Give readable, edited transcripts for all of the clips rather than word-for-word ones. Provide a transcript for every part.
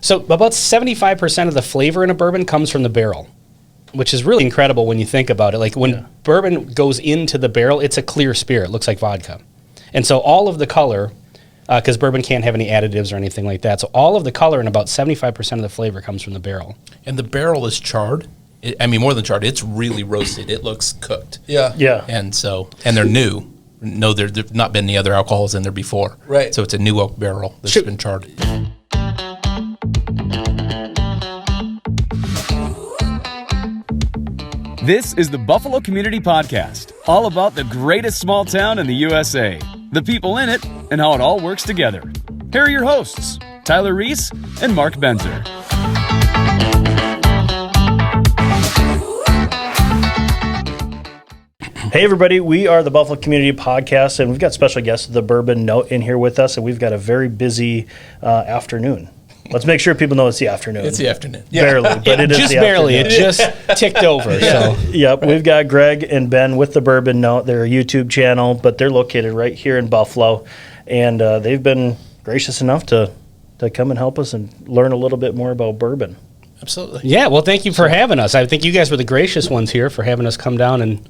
So about 75% of the flavor in a bourbon comes from the barrel, which is really incredible when you think about it. Like when bourbon goes into the barrel, it's a clear spirit. It looks like vodka. And so all of the color, because bourbon can't have any additives or anything like that, so all of the color and about 75% of the flavor comes from the barrel. And the barrel is charred. More than charred. It's really roasted. It looks cooked. Yeah. And they're new. No, there've not been any other alcohols in there before. Right. So it's a new oak barrel that's been charred. This is the Buffalo Community Podcast, all about the greatest small town in the USA, the people in it, and how it all works together. Here are your hosts, Tyler Reiss and Mark Benzer. Hey everybody, we are the Buffalo Community Podcast, and we've got special guest, the Bourbon Note, in here with us, and we've got a very busy afternoon. Let's make sure people know it's the afternoon. It's the afternoon. Barely, but it is just the barely. afternoon. It just ticked over. So Yep, we've got Greg and Ben with the Bourbon Note. They're a YouTube channel, but they're located right here in Buffalo, and they've been gracious enough to come and help us and learn a little bit more about bourbon. Absolutely. yeah, well, thank you for having us. I think you guys were the gracious ones here for having us come down and,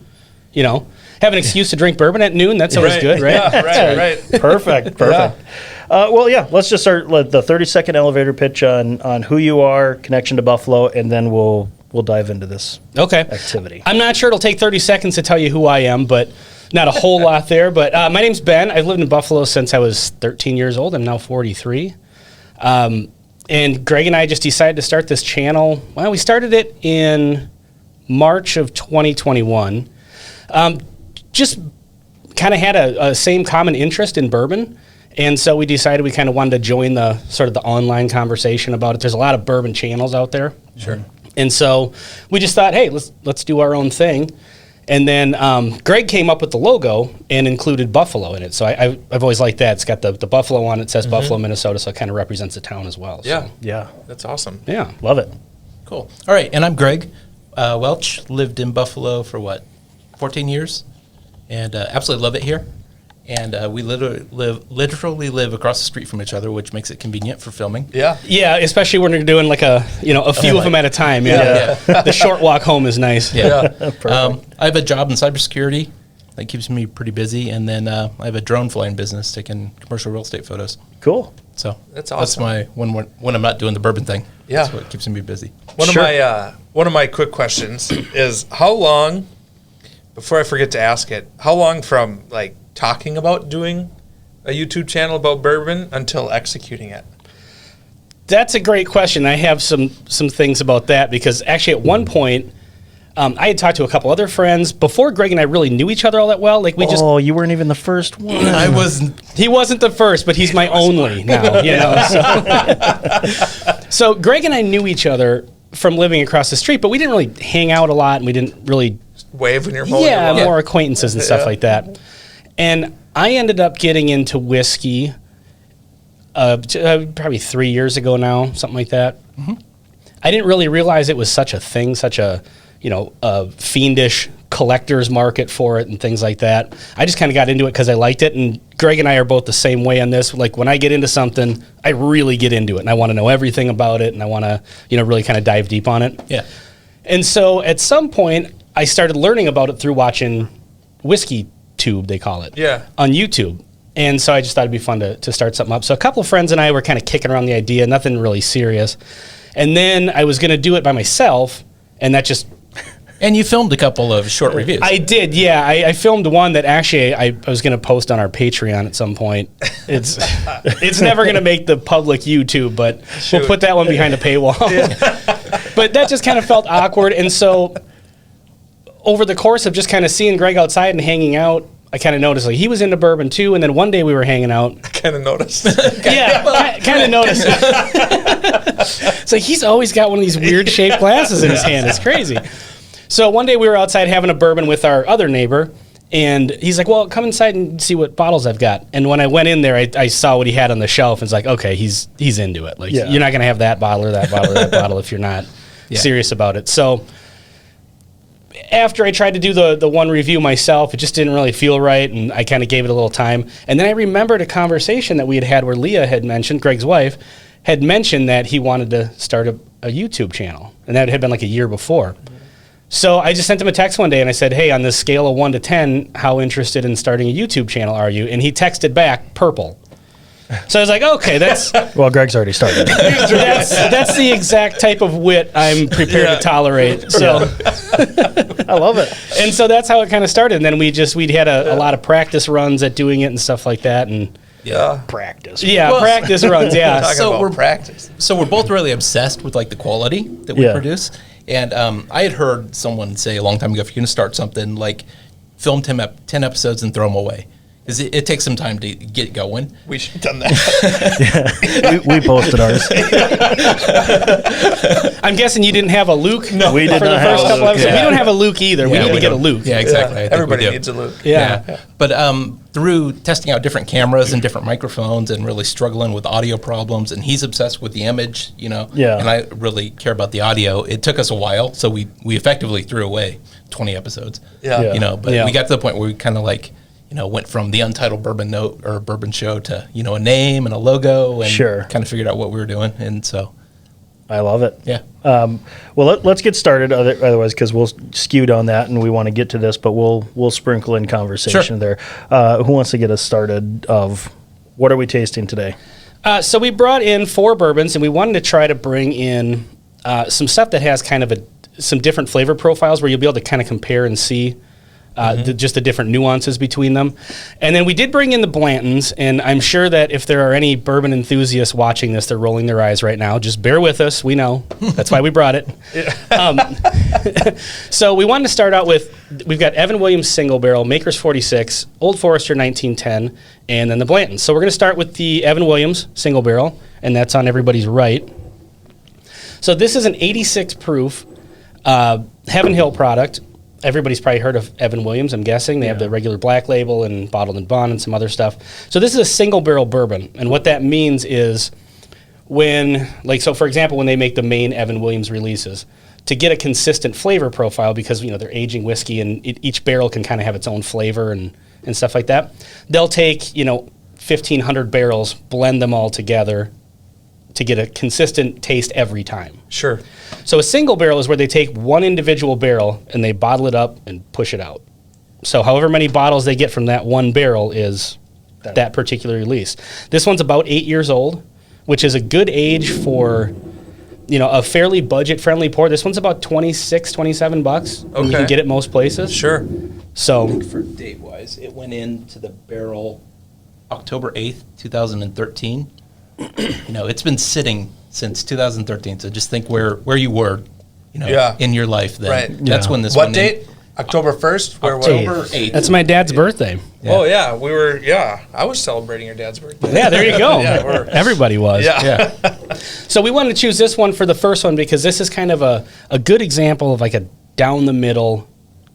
have an excuse to drink bourbon at noon. That's always good, right? Yeah, right. Perfect. Let's just start with the 30-second elevator pitch on who you are, connection to Buffalo, and then we'll dive into this activity. I'm not sure it'll take 30 seconds to tell you who I am, but not a whole lot there. But my name's Ben. I've lived in Buffalo since I was 13 years old. I'm now 43. And Greg and I just decided to start this channel. Well, we started it in March of 2021. Just kind of had a same common interest in bourbon. And so we decided we kind of wanted to join the sort of the online conversation about it. There's a lot of bourbon channels out there. Sure. And so we just thought, hey, let's do our own thing. And then Greg came up with the logo and included Buffalo in it. So I've always liked that. It's got the Buffalo on it. It says Buffalo, Minnesota, so it kind of represents the town as well. Yeah. So, Yeah, That's awesome. yeah. love it. Cool. All right. And I'm Greg Welch. Lived in Buffalo for 14 years, and absolutely love it here. And we literally live across the street from each other, which makes it convenient for filming. Yeah. Yeah, especially when you're doing like a few of them at a time. Yeah. The short walk home is nice. Yeah. Perfect. I have a job in cybersecurity that keeps me pretty busy, and then I have a drone flying business taking commercial real estate photos. Cool. So That's awesome. That's my when I'm not doing the bourbon thing. Yeah. That's what keeps me busy. One of my quick questions is how long, before I forget to ask it, how long from like talking about doing a YouTube channel about bourbon until executing it? That's a great question. I have some things about that because actually at one point I had talked to a couple other friends before Greg and I really knew each other all that well. Like you weren't even the first one. He wasn't the first, but he's my only now. So Greg and I knew each other from living across the street, but we didn't really hang out a lot, and we didn't really Wave when you're mowing your lawn. more acquaintances and stuff like that. And I ended up getting into whiskey probably 3 years ago now, something like that. Mm-hmm. I didn't really realize it was such a thing, such a fiendish collector's market for it and things like that. I just kind of got into it because I liked it, and Greg and I are both the same way on this. Like when I get into something, I really get into it, and I want to know everything about it, and I want to really kind of dive deep on it. Yeah. And so at some point, I started learning about it through watching Whiskey Tube, they call it, on YouTube. And so I just thought it'd be fun to start something up. So a couple of friends and I were kind of kicking around the idea, nothing really serious. And then I was going to do it by myself, and that just... And you filmed a couple of short reviews. I did, yeah. I filmed one that actually I was going to post on our Patreon at some point. It's never going to make the public YouTube, but we'll put that one behind a paywall. But that just kind of felt awkward. And so over the course of just kind of seeing Greg outside and hanging out, I kind of noticed like he was into bourbon too. And then one day we were hanging out. Kind of noticed. Kind of noticed. It's like he's always got one of these weird shaped glasses in his hand. It's crazy. So one day we were outside having a bourbon with our other neighbor, and he's like, well, come inside and see what bottles I've got. And when I went in there, I saw what he had on the shelf, and it's like, okay, he's into it. Like, you're not going to have that bottle or that bottle or that bottle if you're not serious about it. So after I tried to do the one review myself, it just didn't really feel right, and I kind of gave it a little time. And then I remembered a conversation that we had where Leah had mentioned, Greg's wife, had mentioned that he wanted to start a YouTube channel, and that had been like a year before. So I just sent him a text one day, and I said, hey, on this scale of 1 to 10, how interested in starting a YouTube channel are you? And he texted back, purple. So I was like, okay, that's Well, Greg's already started. that's the exact type of wit I'm prepared to tolerate. So, I love it. and so that's how it kind of started. And then we'd had a lot of practice runs at doing it and stuff like that. And Practice. practice runs. Yeah. Talking So about we're- practice. So we're both really obsessed with like the quality that we Yeah. produce. And I had heard someone say a long time ago, if you're going to start something, like film 10 episodes and throw them away. Because it takes some time to get going. We should have done that. we posted ours. I'm guessing you didn't have a Luke. No, We did for the not have first a couple Luke, episodes. yeah. We don't have a Luke either. We need to get a Luke. Yeah, exactly. I think we Everybody do. needs a Luke. Yeah. But through testing out different cameras and different microphones and really struggling with audio problems, and he's obsessed with the image, Yeah. and I really care about the audio. It took us a while, so we effectively threw away 20 episodes. Yeah. But Yeah. we got to the point where we kind of like, went from the Untitled Bourbon Note or Bourbon Show to, a name and a logo and Sure. kind of figured out what we were doing. And so, I love it. yeah. Well, let's get started. Otherwise, because we'll skew down that, and we want to get to this, but we'll sprinkle in conversation Sure. there. Who wants to get us started? Of what are we tasting today? So we brought in 4 bourbons, and we wanted to try to bring in some stuff that has kind of some different flavor profiles where you'll be able to kind of compare and see just the different nuances between them. And then we did bring in the Blantons, and I'm sure that if there are any bourbon enthusiasts watching this, they're rolling their eyes right now. Just bear with us. We know. That's why we brought it. So we wanted to start out with, we've got Evan Williams Single Barrel, Maker's 46, Old Forester 1910, and then the Blantons. So we're going to start with the Evan Williams Single Barrel, and that's on everybody's right. So this is an 86 proof Heaven Hill product. Everybody's probably heard of Evan Williams, I'm guessing. They have the regular black label and bottled and bond and some other stuff. So this is a single barrel bourbon. And what that means is so for example, when they make the main Evan Williams releases, to get a consistent flavor profile, because, they're aging whiskey and each barrel can kind of have its own flavor and stuff like that, they'll take, 1,500 barrels, blend them all together to get a consistent taste every time. Sure. So a single barrel is where they take one individual barrel and they bottle it up and push it out. So however many bottles they get from that one barrel is that particular release. This one's about 8 years old, which is a good age for, a fairly budget-friendly pour. This one's about $26, $27. And you can Okay. get it most places. Sure. So For date-wise, it went into the barrel October 8th, 2013. It's been sitting since 2013, so just think where you were, in your life then. Right. That's when this What went in. date? October 1st? October 8th. that's my dad's birthday. Oh, yeah. I was celebrating your dad's birthday. Yeah, there you go. Yeah, we're- Everybody was. Yeah. So we wanted to choose this one for the first one because this is kind of a good example of like a down the middle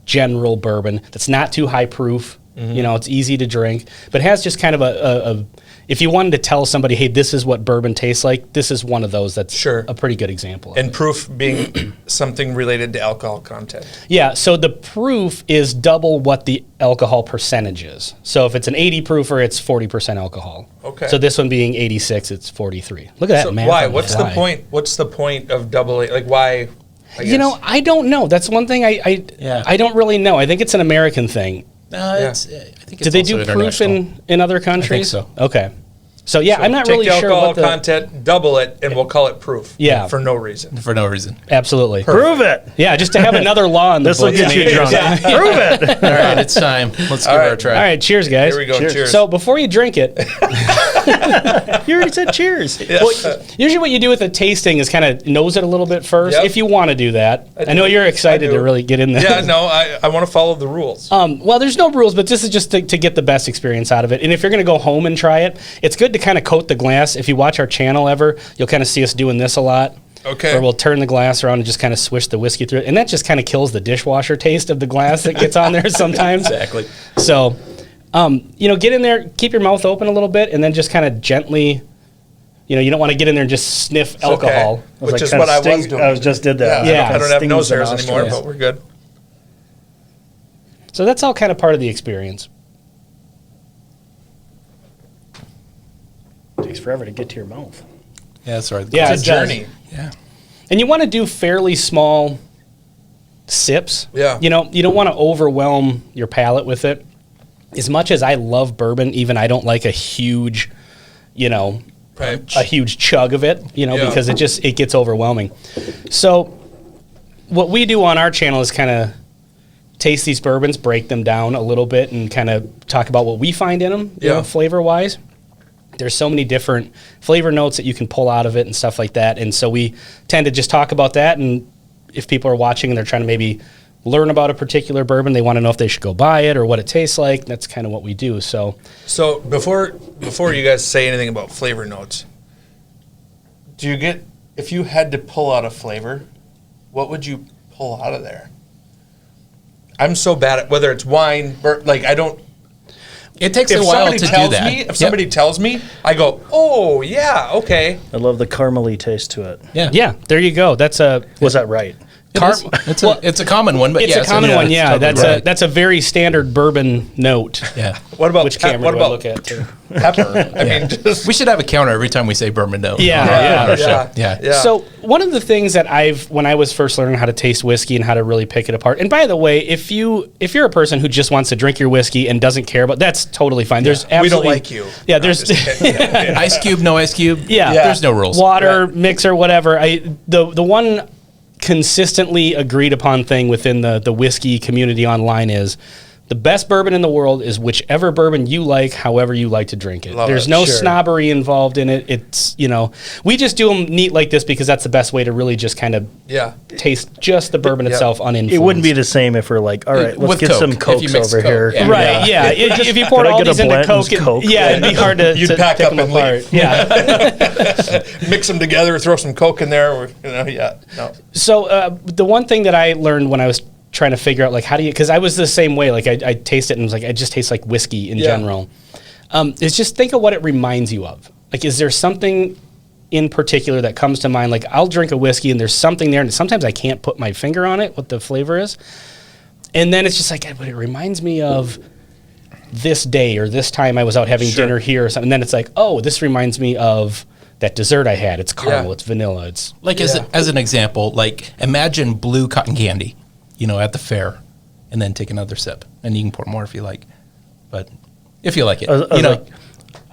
general bourbon that's not too high proof. It's easy to drink, but has just kind of a if you wanted to tell somebody, hey, this is what bourbon tastes like, this is one of those that's Sure. a pretty good example of And it. proof being something related to alcohol content. Yeah, so the proof is double what the alcohol percentage is. So if it's an 80 proofer, it's 40% alcohol. Okay. So this one being 86, it's 43. Look at that, So man. why? What's the point? What's the point of doubling? Like, why? I guess? I don't know. That's one thing Yeah. I don't really know. I think it's an American thing. I think it's Do they also do proof international. in other countries? so. Okay. So yeah, I'm not Take really the sure alcohol what the content, double it, and we'll call it proof. Yeah. For no reason. For no reason. absolutely. Prove it. Yeah, just to have another law in the This will books. get you maybe. drunk. Yeah. Prove it. All right, it's time. Let's give All it a right. try. All right, cheers, guys. Here we go. Cheers. So before you drink it, You already said cheers. well, usually what you do with a tasting is kind of nose it a little bit first, Yep. if you want to do that. I know do. you're excited I do. to really get in there. Yeah, no, I want to follow the rules. Well, there's no rules, but this is just to get the best experience out of it. And if you're going to go home and try it, it's good to kind of coat the glass. If you watch our channel ever, you'll kind of see us doing this a lot. Okay. Where we'll turn the glass around and just kind of swish the whiskey through it. And that just kind of kills the dishwasher taste of the glass that gets on there sometimes. Exactly. So, get in there, keep your mouth open a little bit, and then just kind of gently, you don't want to get in there and just sniff alcohol. Okay. Which Like is kinda what I was sting- doing. I was just did that. Yeah, Yeah. I don't have Stings nose the hairs nostrils. anymore, but we're good. So that's all kind of part of the experience. Takes forever to get to your mouth. Yeah, that's right. Yeah, It's it a does. journey. Yeah. And you want to do fairly small sips. Yeah. You know, you don't want to overwhelm your palate with it. As much as I love bourbon, even I don't like a huge, Right. a huge chug of it, Yeah. because it gets overwhelming. So what we do on our channel is kind of taste these bourbons, break them down a little bit, and kind of talk about what we find in them, Yeah. flavor-wise. There's so many different flavor notes that you can pull out of it and stuff like that. And so we tend to just talk about that. And if people are watching and they're trying to maybe learn about a particular bourbon, they want to know if they should go buy it or what it tastes like. That's kind of what we do. So before you guys say anything about flavor notes, if you had to pull out a flavor, what would you pull out of there? I'm so bad at whether it's wine, I don't. It takes a while to do that. If somebody tells me, I go, oh yeah, okay. I love the caramely taste to it. yeah, there you go. That's a Was that right? It's a common one, but it's yes, a common one. Yeah, totally that's right. that's a very standard bourbon note. Yeah. What about Which camera what do I about look at? Too? pepper? I mean, just We should have a counter every time we say bourbon note. Yeah, Yeah. yeah. So one of the things that when I was first learning how to taste whiskey and how to really pick it apart, and by the way, if you're a person who just wants to drink your whiskey and doesn't care about, that's totally fine. There's absolutely, we don't like you. Yeah, No, there's just kidding. Ice cube, no ice cube. Yeah. There's no rules. water Right. mixer, whatever. The one consistently agreed upon thing within the whiskey community online is the best bourbon in the world is whichever bourbon you like, however you like to drink it. Love There's it. no Sure. snobbery involved in it. It's, we just do them neat like this because that's the best way to really just kind of Yeah. taste just the bourbon Yeah. itself uninfluenced. It wouldn't be the same if we're like, all right, let's With get Coke. some If Cokes you mix over Coke, here. yeah. Right, yeah. If you poured Could I all get a these into Blanton's Coke, Coke? yeah, it'd be hard to, You'd to pack pick up them and apart. leave. Yeah. Mix them together, throw some Coke in there. Or, yeah. No. So the one thing that I learned when I was trying to figure out how do you, because I was the same way, I taste it and was like, it just tastes like whiskey in general. Is just think of what it reminds you of. Is there something in particular that comes to mind? I'll drink a whiskey and there's something there and sometimes I can't put my finger on it, what the flavor is. And then it's just but it reminds me of this day or this time I was out having dinner here or something. And then it's this reminds me of that dessert I had. It's caramel, it's vanilla, it's... As an example, imagine blue cotton candy, at the fair, and then take another sip, and you can pour more if you like, but if you like it, I was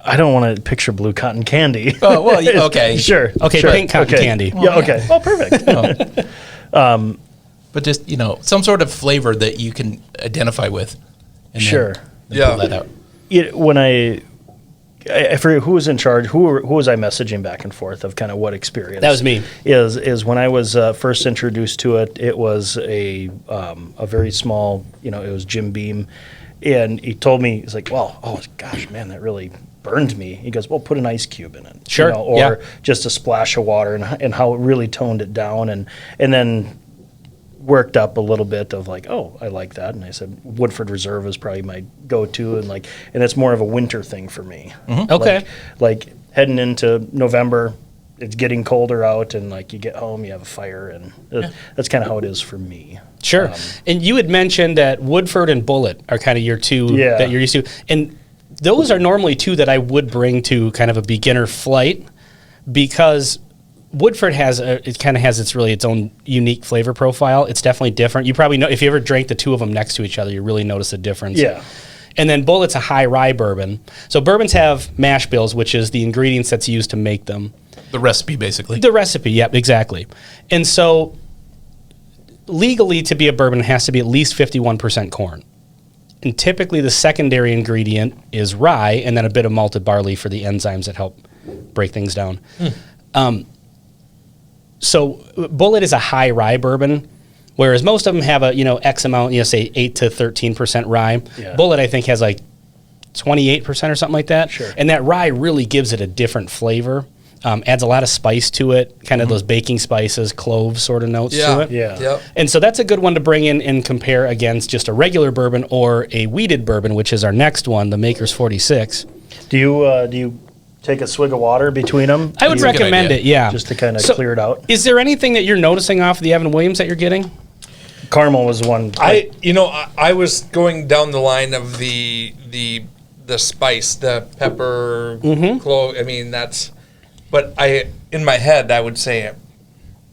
I don't want to picture blue cotton candy. Oh well, okay, Sure. Okay, sure. pink cotton Okay. candy. Yeah, okay. Oh, perfect. but just some sort of flavor that you can identify with. And Sure. then pull that out. When I forget who was in charge, who was I messaging back and forth of kind of what experience? That was me. Is when I was first introduced to it, it was a very small, it was Jim Beam. And he told me, he's like, well, oh gosh, man, that really burned me. He goes, well, put an ice cube in it. Sure, or just a splash of water and how it really toned it down. And then worked up a little bit of oh, I like that. And I said, Woodford Reserve is probably my go-to. And it's more of a winter thing for me. Mm-hmm. Okay. Like heading into November, it's getting colder out and you get home, you have a fire and that's kind of how it is for me. Sure. And you had mentioned that Woodford and Bullet are kind of your two that you're used to. And those are normally two that I would bring to kind of a beginner flight because Woodford has its own unique flavor profile. It's definitely different. You probably know if you ever drank the two of them next to each other, you really notice a difference. Yeah. And then Bullet's a high rye bourbon. So bourbons have mash bills, which is the ingredients that's used to make them. The recipe, basically. The recipe, yep, exactly. And so legally to be a bourbon, it has to be at least 51% corn. And typically the secondary ingredient is rye and then a bit of malted barley for the enzymes that help break things down. So Bullet is a high rye bourbon, whereas most of them have a, X amount, say 8 to 13% rye. Yeah. Bullet, I think, has 28% or something like that. Sure. And that rye really gives it a different flavor. Adds a lot of spice to it, kind of those baking spices, clove sort of notes to it. Yeah. Yep. And so that's a good one to bring in and compare against just a regular bourbon or a wheated bourbon, which is our next one, the Maker's 46. Do you take a swig of water between them? I would That's a good recommend idea. it, yeah. Just to kind of So- clear it out. Is there anything that you're noticing off the Evan Williams that you're getting? Caramel was one. I was going down the line of the spice, the pepper, clove. I mean, that's But in my head, I would say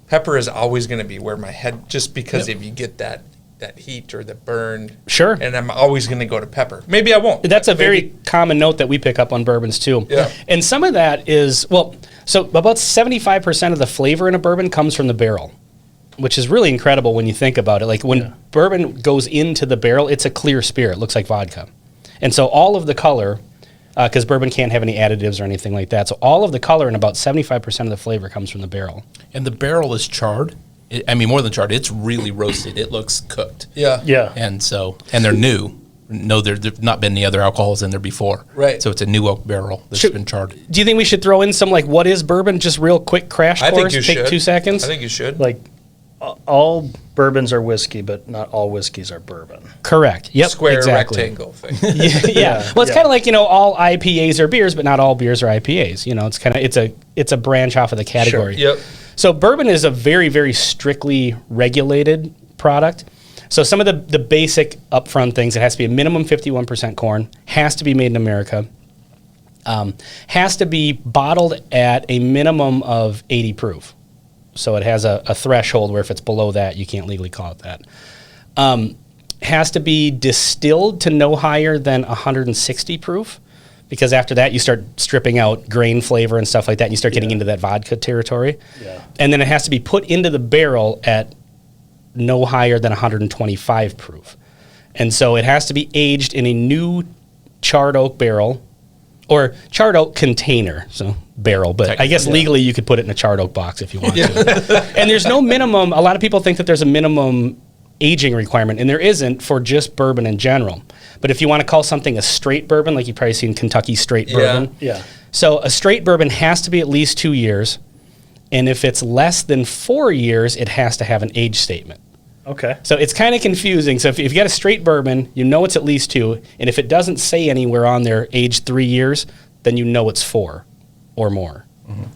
pepper is always going to be where my head, just because if you get that heat or the burn. Sure. And I'm always going to go to pepper. Maybe I won't. That's a very common note that we pick up on bourbons too. Yeah. And some of that is, so about 75% of the flavor in a bourbon comes from the barrel, which is really incredible when you think about it. Like when bourbon goes into the barrel, it's a clear spirit. It looks like vodka. And so all of the color, because bourbon can't have any additives or anything like that, so all of the color and about 75% of the flavor comes from the barrel. And the barrel is charred. More than charred. It's really roasted. It looks cooked. Yeah. Yeah. And they're new. No, there've not been any other alcohols in there before. Right. So it's a new oak barrel that's been charred. Do you think we should throw in some, like, what is bourbon? Just real quick crash course? I think you Take should. 2 seconds? I think you should. Like all bourbons are whiskey, but not all whiskeys are bourbon. Correct. Yep. Square exactly. rectangle thing. Yeah. Well, it's kind of like, all IPAs are beers, but not all beers are IPAs. It's kind of it's a branch off of the category. Yep. So bourbon is a very, very strictly regulated product. So some of the basic upfront things, it has to be a minimum 51% corn, has to be made in America, has to be bottled at a minimum of 80 proof. So it has a threshold where if it's below that, you can't legally call it that. Has to be distilled to no higher than 160 proof, because after that you start stripping out grain flavor and stuff like that, and you start getting into that vodka territory. Yeah. And then it has to be put into the barrel at no higher than 125 proof. And so it has to be aged in a new charred oak barrel, or charred oak container, so barrel, but I guess legally you could put it in a charred oak box if you want to. And there's no minimum. A lot of people think that there's a minimum aging requirement, and there isn't for just bourbon in general. But if you want to call something a straight bourbon, like you've probably seen Kentucky straight bourbon. Yeah. So a straight bourbon has to be at least 2 years, and if it's less than 4 years, it has to have an age statement. Okay. So it's kind of confusing. So if you got a straight bourbon, it's at least 2, and if it doesn't say anywhere on there age 3 years, then it's 4 or more.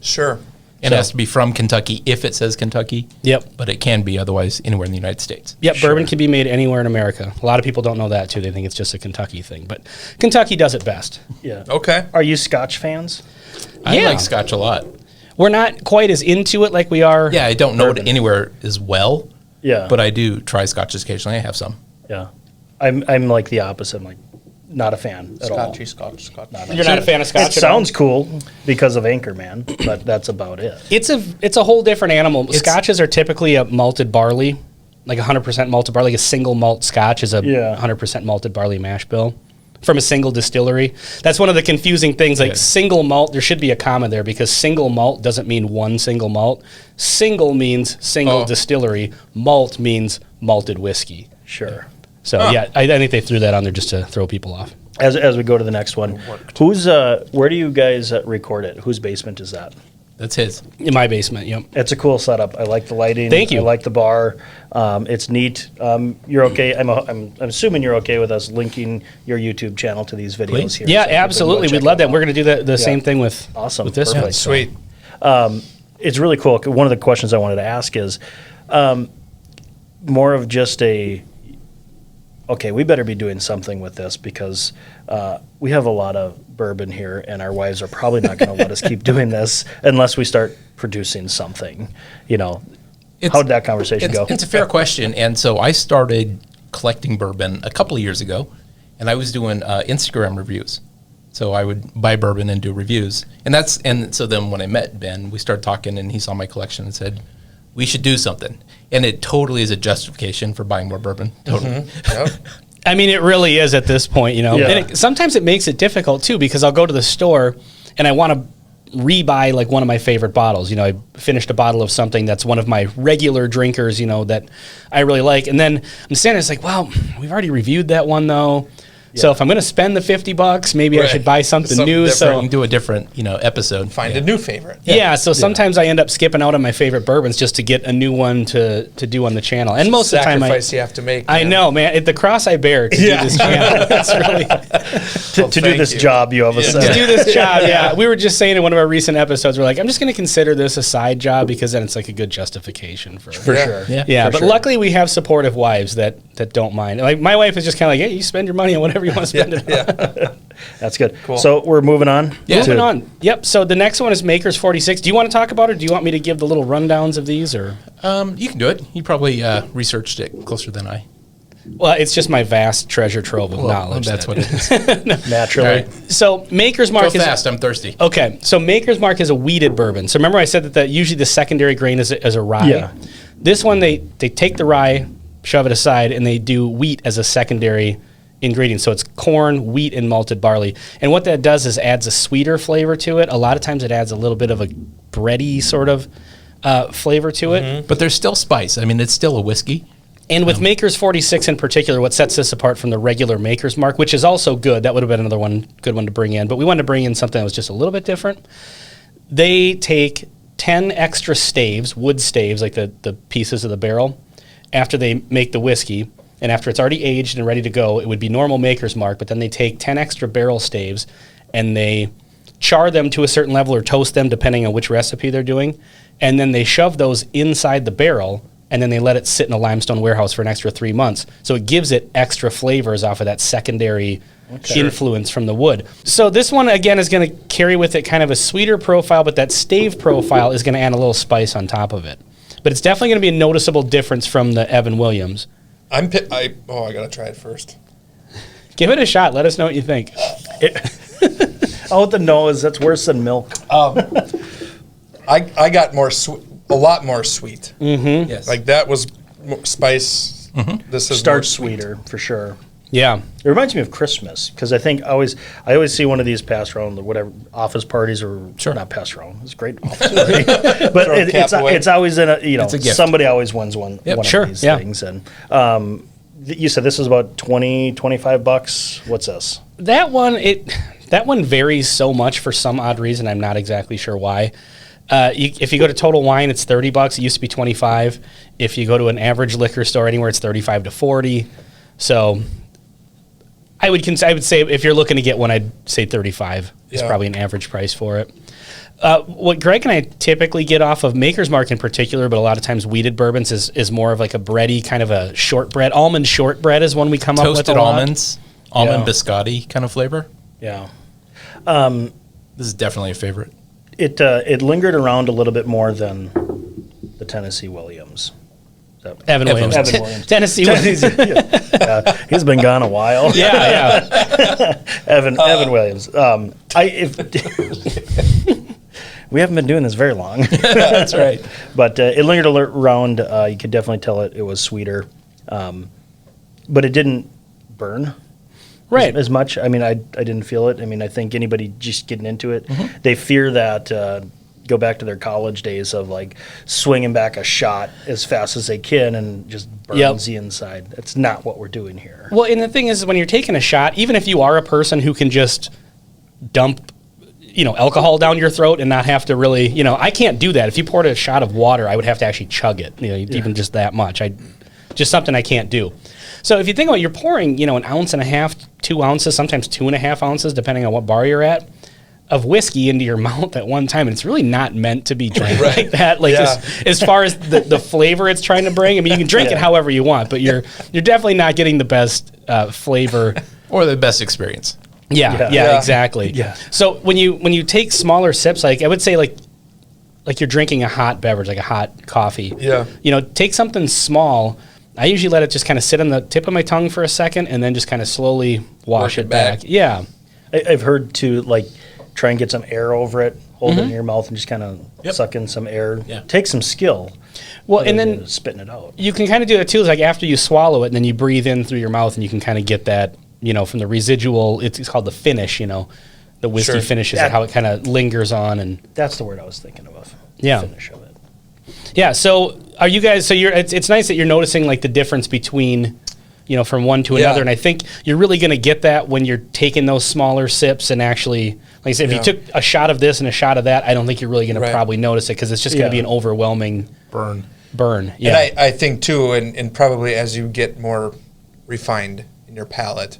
Sure. And it has to be from Kentucky if it says Kentucky. Yep. But it can be otherwise anywhere in the United States. Yep, bourbon can be made anywhere in America. A lot of people don't know that, too. They think it's just a Kentucky thing. But Kentucky does it best. Yeah. Okay. Are you Scotch fans? I like Scotch a lot. We're not quite as into it like we are. Yeah, I don't know it anywhere as well. Yeah. But I do try Scotches occasionally. I have some. Yeah. I'm like the opposite. I'm like not a fan at all. Scotch. You're not a fan of Scotch It at all? sounds cool because of Anchorman, but that's about it. It's a whole different animal. Scotches are typically a malted barley, like 100% malted barley. Like a single malt Scotch is a 100% malted barley mash bill from a single distillery. That's one of the confusing things. Like single malt, there should be a comma there, because single malt doesn't mean one single malt. Single means single distillery. Malt means malted whiskey. Sure. So I think they threw that on there just to throw people off. As we go to the next one, where do you guys record it? Whose basement is that? That's his. In my basement, yep. It's a cool setup. I like the lighting. Thank you. I like the bar. It's neat. You're okay. I'm assuming you're okay with us linking your YouTube channel to these videos here. Yeah, so people can go absolutely. check We'd love them that. We're out. going to do the same thing with this Perfect. one. Sweet. It's really cool. One of the questions I wanted to ask is more of just okay, we better be doing something with this, because we have a lot of bourbon here, and our wives are probably not going to let us keep doing this unless we start producing something. How did that conversation go? It's a fair question. And so I started collecting bourbon a couple of years ago, and I was doing Instagram reviews. So I would buy bourbon and do reviews. And so then when I met Ben, we started talking, and he saw my collection and said, we should do something. And it totally is a justification for buying more bourbon. Totally. Yep. I mean, it really is at this point, Yeah. And sometimes it makes it difficult, too, because I'll go to the store and I want to rebuy like one of my favorite bottles. I finished a bottle of something that's one of my regular drinkers, that I really like. And then I'm standing there, it's like, well, we've already reviewed that one, though. So if I'm going to spend the $50, maybe I should buy something new. different. So You can do a different, episode. Find a new favorite. yeah, so sometimes I end up skipping out on my favorite bourbons just to get a new one to do on the channel. And most of the time, Sacrifice you have to make. I man. know, man. The cross I bear to do this channel. It's really to do this job, you have a to do this job. Yeah, we were just saying in one of our recent episodes, we're like, I'm just going to consider this a side job, because then it's like a good justification for sure. Yeah. Yeah, For but sure. luckily we have supportive wives that don't mind. Like my wife is just kind of like, hey, you spend your money on whatever whatever you want to spend it on. That's good. Cool. So we're moving on. Moving on. Yep. So the next one is Maker's 46. Do you want to talk about it, or do you want me to give the little rundowns of these? Or You can do it. You probably researched it closer than I. well, it's just my vast treasure trove of knowledge. That's what it is. Naturally. All right. So Maker's Mark Go is fast. I'm thirsty. okay. So Maker's Mark is a wheated bourbon. So remember I said that usually the secondary grain is a rye. Yeah. This one they take the rye, shove it aside, and they do wheat as a secondary ingredient. So it's corn, wheat, and malted barley. And what that does is adds a sweeter flavor to it. A lot of times it adds a little bit of a bready sort of flavor to it. But there's still spice. I mean, it's still a whiskey. And with Maker's 46 in particular, what sets this apart from the regular Maker's Mark, which is also good, that would have been another good one to bring in, but we wanted to bring in something that was just a little bit different. They take 10 extra staves, wood staves, like the pieces of the barrel, after they make the whiskey, and after it's already aged and ready to go, it would be normal Maker's Mark, but then they take 10 extra barrel staves, and they char them to a certain level or toast them, depending on which recipe they're doing, and then they shove those inside the barrel, and then they let it sit in a limestone warehouse for an extra 3 months. So it gives it extra flavors off of that secondary influence from the wood. So this one, again, is going to carry with it kind of a sweeter profile, but that stave profile is going to add a little spice on top of it. But it's definitely going to be a noticeable difference from the Evan Williams. I gotta try it first. Give it a shot. Let us know what you think. Out the nose, that's worse than milk. I got a lot more sweet. Yes. Like that was spice. This is Starts sweeter, for sure. Yeah. It reminds me of Christmas, because I always see one of these passed around the whatever office parties or not passed around. It's a great office party, but it's always in a It's a gift. somebody always wins one of these things. And you said this was about $20-$25. What's this? That one varies so much for some odd reason. I'm not exactly sure why. If you go to Total Wine, it's $30. It used to be $25. If you go to an average liquor store anywhere, it's $35 to $40. So I would say if you're looking to get one, I'd say $35 is probably an average price for it. What Greg and I typically get off of Maker's Mark in particular, but a lot of times wheated bourbons is more of like a bready kind of a shortbread. Almond shortbread is one we come up with Toasted a lot. almonds, almond biscotti kind of flavor. Yeah. This is definitely a favorite. It lingered around a little bit more than the Tennessee Williams. Evan Williams. Evan Williams. Tennessee Williams. He's been gone a while. Yeah. Evan Williams. We haven't been doing this very long. That's right. But it lingered around. You could definitely tell it was sweeter. But it didn't burn. Right. As much. I mean, I didn't feel it. I mean, I think anybody just getting into it, they fear that go back to their college days of like swinging back a shot as fast as they can and just burns the inside. That's not what we're doing here. Well, and the thing is, when you're taking a shot, even if you are a person who can just dump, alcohol down your throat and not have to really, I can't do that. If you poured a shot of water, I would have to actually chug it, even just that much. Just something I can't do. So if you think about it, you're pouring, an ounce and a half, 2 ounces, sometimes 2.5 ounces, depending on what bar you're at, of whiskey into your mouth at one time. And it's really not meant to be drank like that. Like as far as the flavor it's trying to bring, I mean, you can drink it however you want, but you're definitely not getting the best flavor. Or the best experience. Yeah, exactly. Yeah. So when you take smaller sips, like I would say like you're drinking a hot beverage, like a hot coffee. Yeah. Take something small. I usually let it just kind of sit on the tip of my tongue for a second and then just kind of slowly wash it back. Yeah. I've heard to like try and get some air over it, hold it in your mouth and just kind of suck in some air. Yeah. Take some skill. Well, and then spitting it out. You can kind of do that too. Like after you swallow it, and then you breathe in through your mouth, and you can kind of get that, from the residual. It's called the finish. The whiskey finish is how it kind of lingers on, and that's the word I was thinking of. Yeah. Finish of it. Yeah. So are you guys? So it's nice that you're noticing like the difference between, from one to another, and I think you're really going to get that when you're taking those smaller sips and actually, like I said, if you took a shot of this and a shot of that, I don't think you're really going to probably notice it because it's just going to be an overwhelming burn. Yeah. And I think too, and probably as you get more refined in your palate,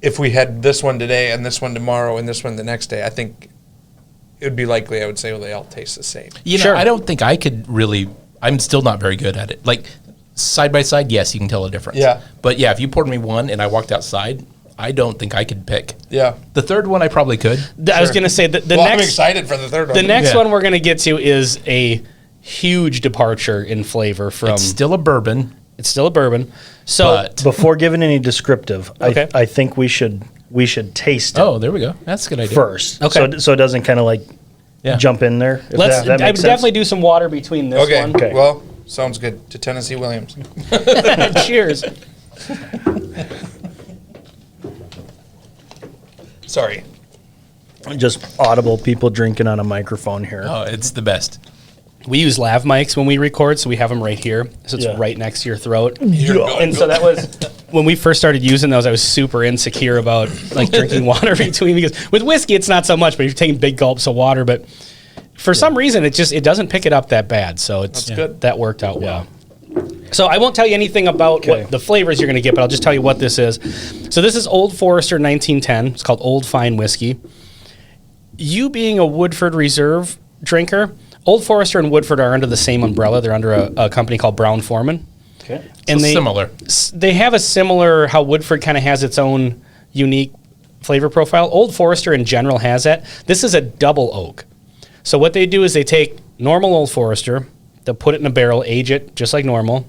if we had this one today and this one tomorrow and this one the next day, I think it would be likely I would say, well, they all taste the same. I don't think I could really. I'm still not very good at it. Like side by side, yes, you can tell a difference. Yeah. But yeah, if you poured me one and I walked outside, I don't think I could pick. Yeah. The third one I probably could. I was going to say the Well, I'm next excited for the third one. the next Yeah. one we're going to get to is a huge departure in flavor from. It's still a bourbon, It's still a bourbon. So but Before giving any descriptive, Okay. I think we should taste it oh, there we go. That's a good idea. first. Okay. So it doesn't kind of like Yeah. jump in there. If let's. that I makes would sense. definitely do some water between this Okay. one. Okay. Well, sounds good. To Tennessee Williams. Cheers. Sorry. Just audible people drinking on a microphone here. Oh, it's the best. We use lav mics when we record, so we have them right here, so it's Yeah. right next to your throat. Yeah. And so that was when we first started using those. I was super insecure about like drinking water between, because with whiskey it's not so much, but you're taking big gulps of water. But for some reason it doesn't pick it up that bad. So it's That's good. That worked out well. So I won't tell you anything about Okay. what the flavors you're going to get, but I'll just tell you what this is. So this is Old Forester 1910. It's called Old Fine Whiskey. You being a Woodford Reserve drinker, Old Forester and Woodford are under the same umbrella. They're under a company called Brown Forman. Okay. And So they, similar. They have a similar, how Woodford kind of has its own unique flavor profile. Old Forester in general has that. This is a double oak. So what they do is they take normal Old Forester, they'll put it in a barrel, age it just like normal.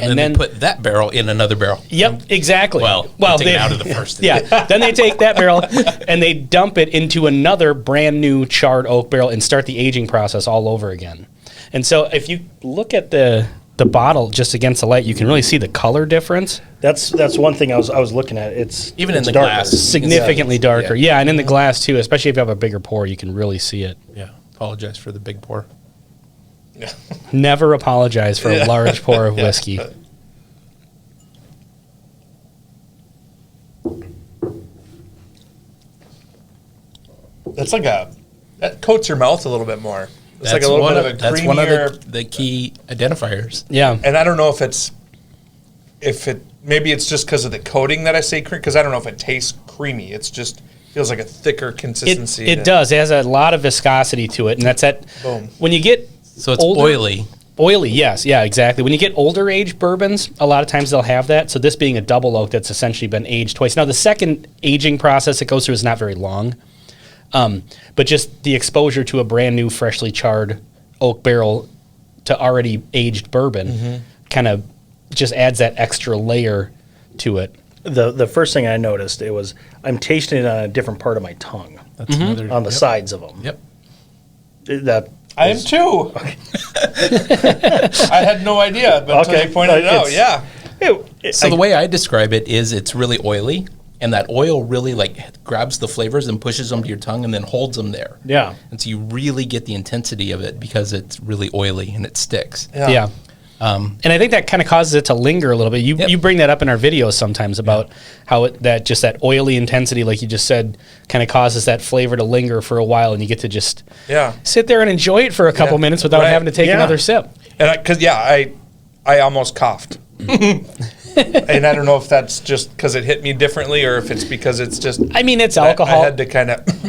And then they put that barrel in another barrel. Yep, exactly. Well, take it out of the first. Yeah. Then they take that barrel and they dump it into another brand new charred oak barrel and start the aging process all over again. And so if you look at the bottle just against the light, you can really see the color difference. That's one thing I was looking at. It's Even in it's the darker. glass. Significantly darker. Yeah. Yeah, and in the glass too, especially if you have a bigger pour, you can really see it. Yeah. Apologize for the big pour. Never apologize for a large pour of whiskey. That's like that coats your mouth a little bit more. It's That's like a little one bit of, of a that's creamier. one of the key identifiers. Yeah. And I don't know if it maybe it's just because of the coating that I say cream, because I don't know if it tastes creamy. It's just feels like a thicker consistency. It does. It has a lot of viscosity to it, and that's at Boom. when you get So it's older- oily. Oily, yes, yeah, exactly. When you get older age bourbons, a lot of times they'll have that. So this being a double oak that's essentially been aged twice. Now the second aging process it goes through is not very long, but just the exposure to a brand new, freshly charred oak barrel to already aged bourbon kind of just adds that extra layer to it. The first thing I noticed, I'm tasting it on a different part of my tongue, That's another. on the sides of them. Yep. That I am too. I had no idea, but until Okay. you pointed it out, It's- yeah. So the way I describe it is it's really oily, and that oil really like grabs the flavors and pushes them to your tongue and then holds them there. Yeah. And so you really get the intensity of it because it's really oily and it sticks. Yeah. And I think that kind of causes it to linger a little bit. Yep. You bring that up in our videos sometimes about how that oily intensity, like you just said, kind of causes that flavor to linger for a while, and you get to just Yeah. sit there and enjoy it for a couple Yeah. minutes without Right. having to take Yeah. another sip. And I almost coughed. And I don't know if that's just because it hit me differently or if it's because it's just I mean, it's I alcohol. had to kind of,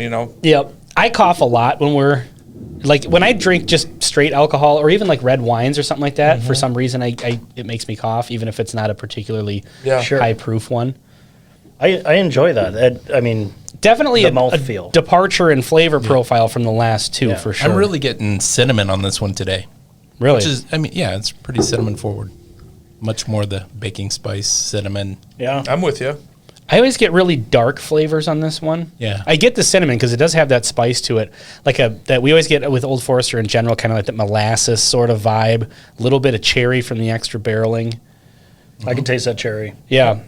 you know. Yep. I cough a lot when I drink just straight alcohol or even like red wines or something like that. For some reason, it makes me cough, even if it's not a particularly Yeah. Sure. high proof one. I enjoy that. I mean, Definitely The a mouthfeel. departure in flavor profile from the last two Yeah. for sure. I'm really getting cinnamon on this one today. really. Which is, it's pretty cinnamon forward. Much more the baking spice, cinnamon. yeah. I'm with you. I always get really dark flavors on this one. Yeah. I get the cinnamon because it does have that spice to it, that we always get with Old Forester in general, kind of like that molasses sort of vibe. A little bit of cherry from the extra barreling. I can taste that cherry. Yeah.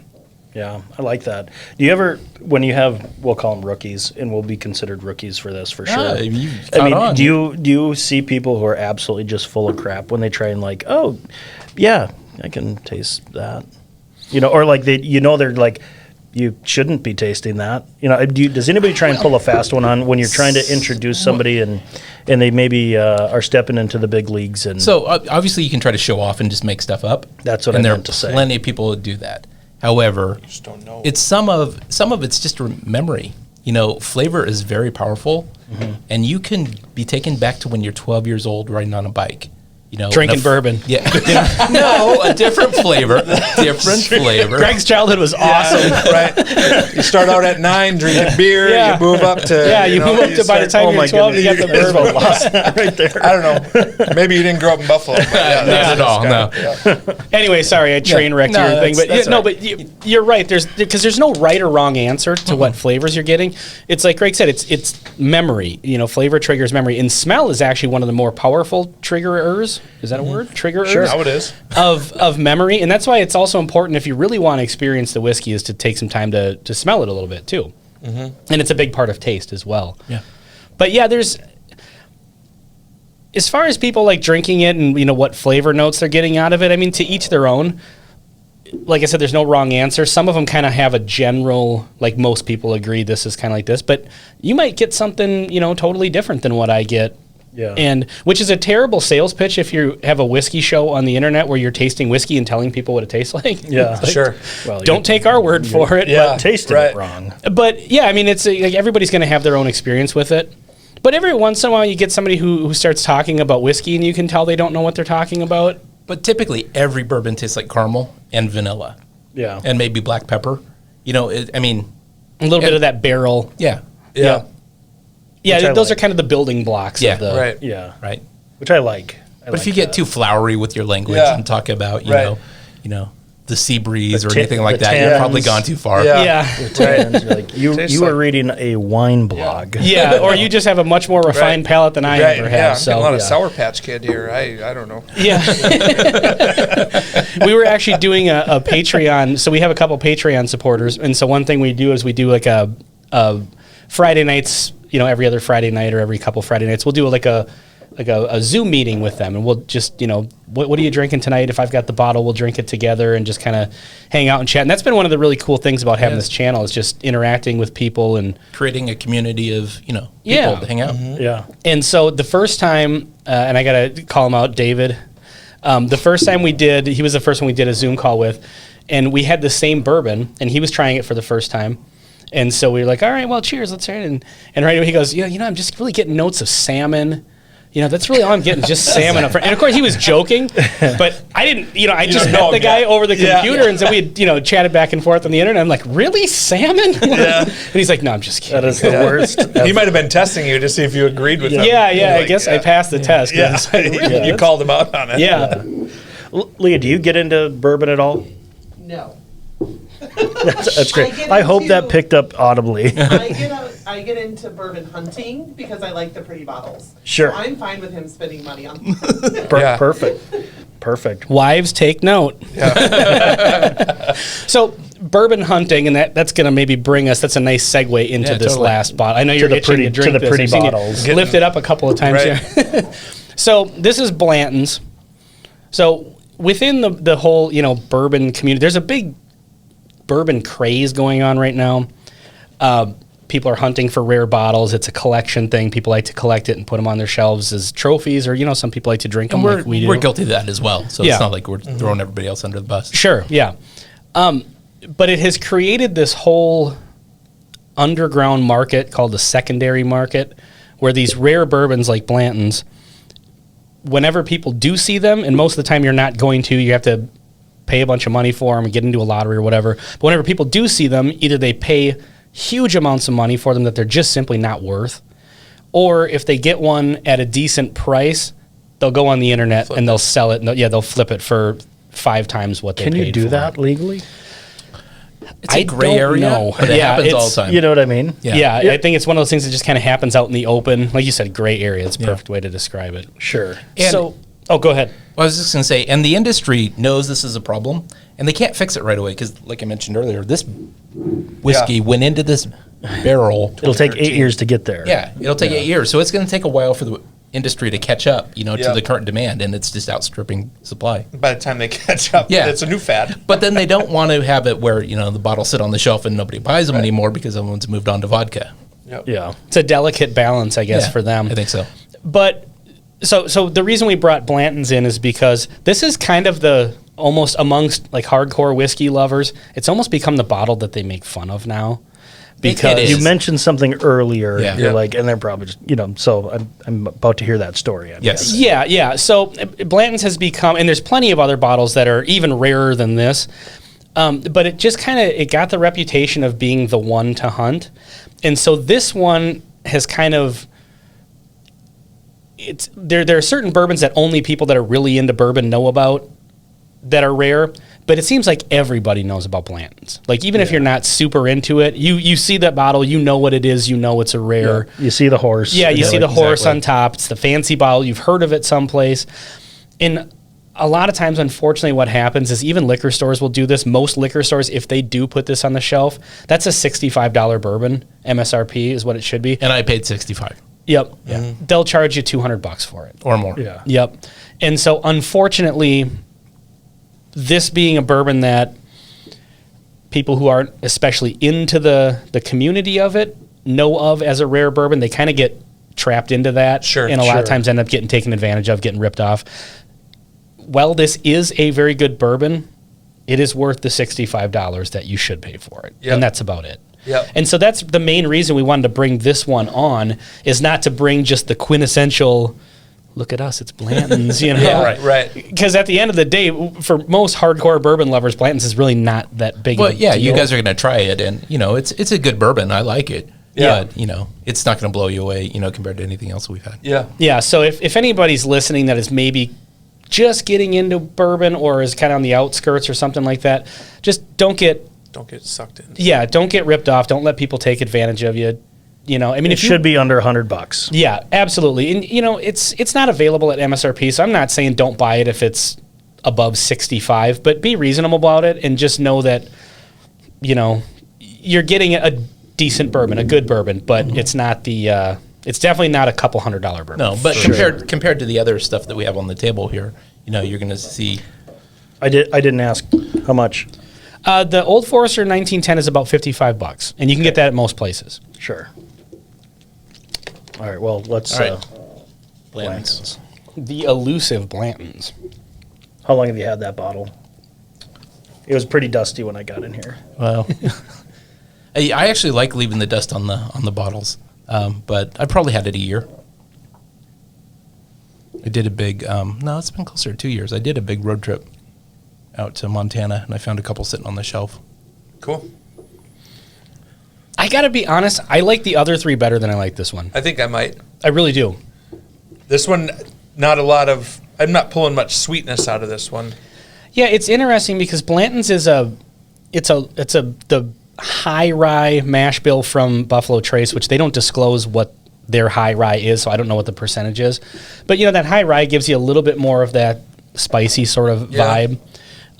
Yeah, I like that. Do you ever, when you have, we'll call them rookies, and we'll be considered rookies for this for sure. You I mean, caught on. do you see people who are absolutely just full of crap when they try and like, oh, yeah, I can taste that, or like they're like, you shouldn't be tasting that, does anybody try and pull a fast one on when you're trying to introduce somebody and they maybe are stepping into the big leagues and So obviously you can try to show off and just make stuff up. That's what and I there meant to say. are plenty of people who do that. However, Just don't know. it's some of it's just memory. Flavor is very powerful, and you can be taken back to when you're 12 years old riding on a bike. Drinking bourbon. Yeah. No, a different flavor. Different flavor. Greg's childhood was awesome. Right. You start out at 9 drinking beer. Yeah. You move up to You move up to by the time you're 12, you got the bourbon. right there. I don't know. Maybe you didn't grow up in Buffalo. But Not at all. No. Anyway, sorry, I train wrecked No, your thing, but that's no, right. but you're right. Because there's no right or wrong answer to what flavors you're getting. It's like Greg said, it's memory. Flavor triggers memory, and smell is actually one of the more powerful triggerers. Is that a word? Triggerers? Sure. Now it is. Of memory, and that's why it's also important if you really want to experience the whiskey is to take some time to smell it a little bit too, and it's a big part of taste as well. Yeah. But yeah, there's as far as people like drinking it and what flavor notes they're getting out of it. I mean, to each their own. Like I said, there's no wrong answer. Some of them kind of have a general, like most people agree this is kind of like this, but you might get something, totally different than what I get. Yeah. And which is a terrible sales pitch if you have a whiskey show on the internet where you're tasting whiskey and telling people what it tastes like. Yeah. Like, Sure. Well, don't take our word for it. Yeah. tasted Right. it wrong. But yeah, I mean, it's like everybody's going to have their own experience with it. But every once in a while you get somebody who starts talking about whiskey and you can tell they don't know what they're talking about. But typically, every bourbon tastes like caramel and vanilla, Yeah. and maybe black pepper. A little bit of that barrel. Yeah, Yeah. Yeah, Which I those like. are kind of the building blocks Yeah. of the Right. Yeah. right. Which I like. But if you get too flowery with your language Yeah. and talk about, Right. the sea breeze The or ti- anything like the that, you've probably tans. gone too far. Yeah. Yeah. Tans, you're like, you Tastes were like- reading a wine blog. Yeah, or you just have a much more refined Right. palate than I Right. ever Yeah. have. I'm So getting a lot of yeah. Sour Patch Kid here. I don't know. yeah, we were actually doing a Patreon. So we have a couple Patreon supporters, and so one thing we do is we do like a Friday nights. Every other Friday night or every couple Friday nights, we'll do like a Zoom meeting with them, and we'll just what are you drinking tonight? If I've got the bottle, we'll drink it together and just kind of hang out and chat. And that's been one of the really cool things about having this channel is just interacting with people and Creating a community of people Yeah. to hang out. Yeah. And so the first time, and I got to call him out, David, the first time he was the first one we did a Zoom call with, and we had the same bourbon, and he was trying it for the first time. And so we were like, all right, well, cheers, let's try it. And right away he goes, I'm just really getting notes of salmon. That's really all I'm getting, just salmon up front. And of course he was joking, but I didn't, I just met the guy over the computer, and so we had, chatted back and forth on the internet. I'm like, really, salmon? Yeah. And he's like, no, I'm just kidding. That is the worst. He might have been testing you to see if you agreed with him. Yeah, You're I like, guess I passed the test. Yeah. It's like, really? You called him out on it. Yeah. Leah, do you get into bourbon at all? No. That's great. I get I hope that into- picked up audibly. I get into bourbon hunting because I like the pretty bottles. Sure. So I'm fine with him spending money on. Yeah. Perfect. Wives, take note. So bourbon hunting, and that's going to maybe bring us. That's a nice segue into Yeah, this totally. last bottle. I know you're the itching pretty- to drink to the this. pretty I've seen you bottles. lift it up a couple of times Right. here. So this is Blanton's. So within the whole bourbon community, there's a big bourbon craze going on right now. People are hunting for rare bottles. It's a collection thing. People like to collect it and put them on their shelves as trophies, or some people like to drink them And like we do. we're guilty of that as well. So Yeah. it's not like we're throwing everybody else under the bus. Sure, yeah. But it has created this whole underground market called the secondary market, where these rare bourbons like Blanton's, whenever people do see them, and most of the time you're not going to, you have to pay a bunch of money for them and get into a lottery or whatever. But whenever people do see them, either they pay huge amounts of money for them that they're just simply not worth, or if they get one at a decent price, they'll go on the internet and they'll sell it. And they'll flip it for 5 times what they paid Can for you do it. that legally? It's a gray don't area, know. but it Yeah, happens all it's- the time. You know what I mean? Yeah, I think it's one of those things that just kind of happens out in the open. Like you said, gray area. It's a perfect way to describe it. Sure. And- Go ahead. Well, I was just going to say, and the industry knows this is a problem, and they can't fix it right away because, like I mentioned earlier, this whiskey went into this barrel. It'll take 8 years to get there. Yeah, it'll take 8 years, so it's going to take a while for the industry to catch up, to Yeah. the current demand, and it's just outstripping supply. By the time they catch up, Yeah. it's a new fad. But then they don't want to have it where the bottles sit on the shelf and nobody buys them anymore because everyone's moved on to vodka. Yeah. It's a delicate balance, I guess, Yeah, for them. I think so. But so the reason we brought Blanton's in is because this is kind of the almost amongst like hardcore whiskey lovers. It's almost become the bottle that they make fun of now. because It You is. mentioned something earlier. Yeah. You're Yeah. like, and they're probably just, so I'm about to hear that story. I Yes. guess. Yeah. So Blanton's has become, and there's plenty of other bottles that are even rarer than this. But it just it got the reputation of being the one to hunt. And so this one has there are certain bourbons that only people that are really into bourbon know about that are rare. But it seems like everybody knows about Blanton's. Like, even if you're not super into it, you see that bottle, you know what it is, you know it's a rare. You see the horse. Yeah, you see the horse exactly. on top. It's the fancy bottle. You've heard of it someplace. And a lot of times, unfortunately, what happens is even liquor stores will do this. Most liquor stores, if they do put this on the shelf, that's a $65 bourbon. MSRP is what it should be. And I paid $65 Yep. Yeah. They'll charge you $200 for it. or more. Yeah. Yep. And so, unfortunately, this being a bourbon that people who aren't especially into the community of it know of as a rare bourbon, they kind of get trapped into that. Sure, And a lot of sure. times end up getting taken advantage of, getting ripped off. While this is a very good bourbon, it is worth the $65 that you should pay for it. Yep. And that's about it. Yep. And so that's the main reason we wanted to bring this one on, is not to bring just the quintessential, look at us, it's Blanton's, Yeah, right. Because at the end of the day, for most hardcore bourbon lovers, Blanton's is really not that big Well, of a yeah, deal. you guys are going to try it, and it's a good bourbon. I like it. Yeah. But, it's not going to blow you away, compared to anything else we've had. Yeah. Yeah, so if anybody's listening that is maybe just getting into bourbon or is kind of on the outskirts or something like that, just don't get sucked in. Yeah, don't get ripped off. Don't let people take advantage of you. I mean, It should be under $100. Yeah, absolutely. And it's not available at MSRP, so I'm not saying don't buy it if it's above 65, but be reasonable about it and just know that you're getting a decent bourbon, a good bourbon, but it's not the it's definitely not a couple $100 bourbon. No, but compared to the other stuff that we have on the table here, you're going to see. I didn't ask how much. The Old Forester 1910 is about $55, and you can get that at most places. Sure. All right. Well, let's. All right. Blanton's. The elusive Blanton's. How long have you had that bottle? It was pretty dusty when I got in here. Well, I actually like leaving the dust on the bottles, but I probably had it a year. I did a big. No, it's been closer to 2 years. I did a big road trip out to Montana, and I found a couple sitting on the shelf. Cool. I got to be honest, I like the other three better than I like this one. I think I might. I really do. This one, I'm not pulling much sweetness out of this one. Yeah, it's interesting because Blanton's is the high rye mash bill from Buffalo Trace, which they don't disclose what their high rye is, so I don't know what the percentage is. But that high rye gives you a little bit more of that spicy sort of vibe.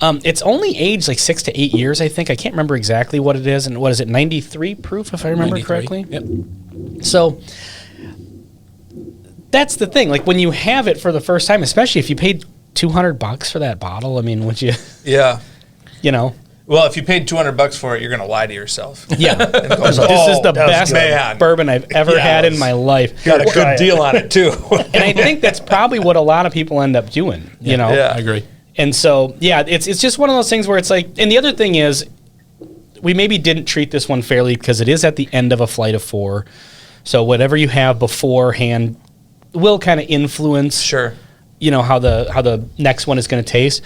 It's only aged like 6 to 8 years, I think. I can't remember exactly what it is. And what is it, 93 proof, if I remember 93. correctly? Yep. So that's the thing. Like when you have it for the first time, especially if you paid $200 for that bottle, I mean, would you, Yeah. Well, if you paid $200 for it, you're going to lie to yourself. Yeah. And go, This is "Oh, the that was best good." Man. bourbon I've ever had in my life. Got a Try good it. deal on it, too. And I think that's probably what a lot of people end up doing, Yeah. I agree. And so, yeah, it's just one of those things where it's like, and the other thing is, we maybe didn't treat this one fairly because it is at the end of a flight of 4. So whatever you have beforehand will kind of influence, Sure. how the next one is going to taste.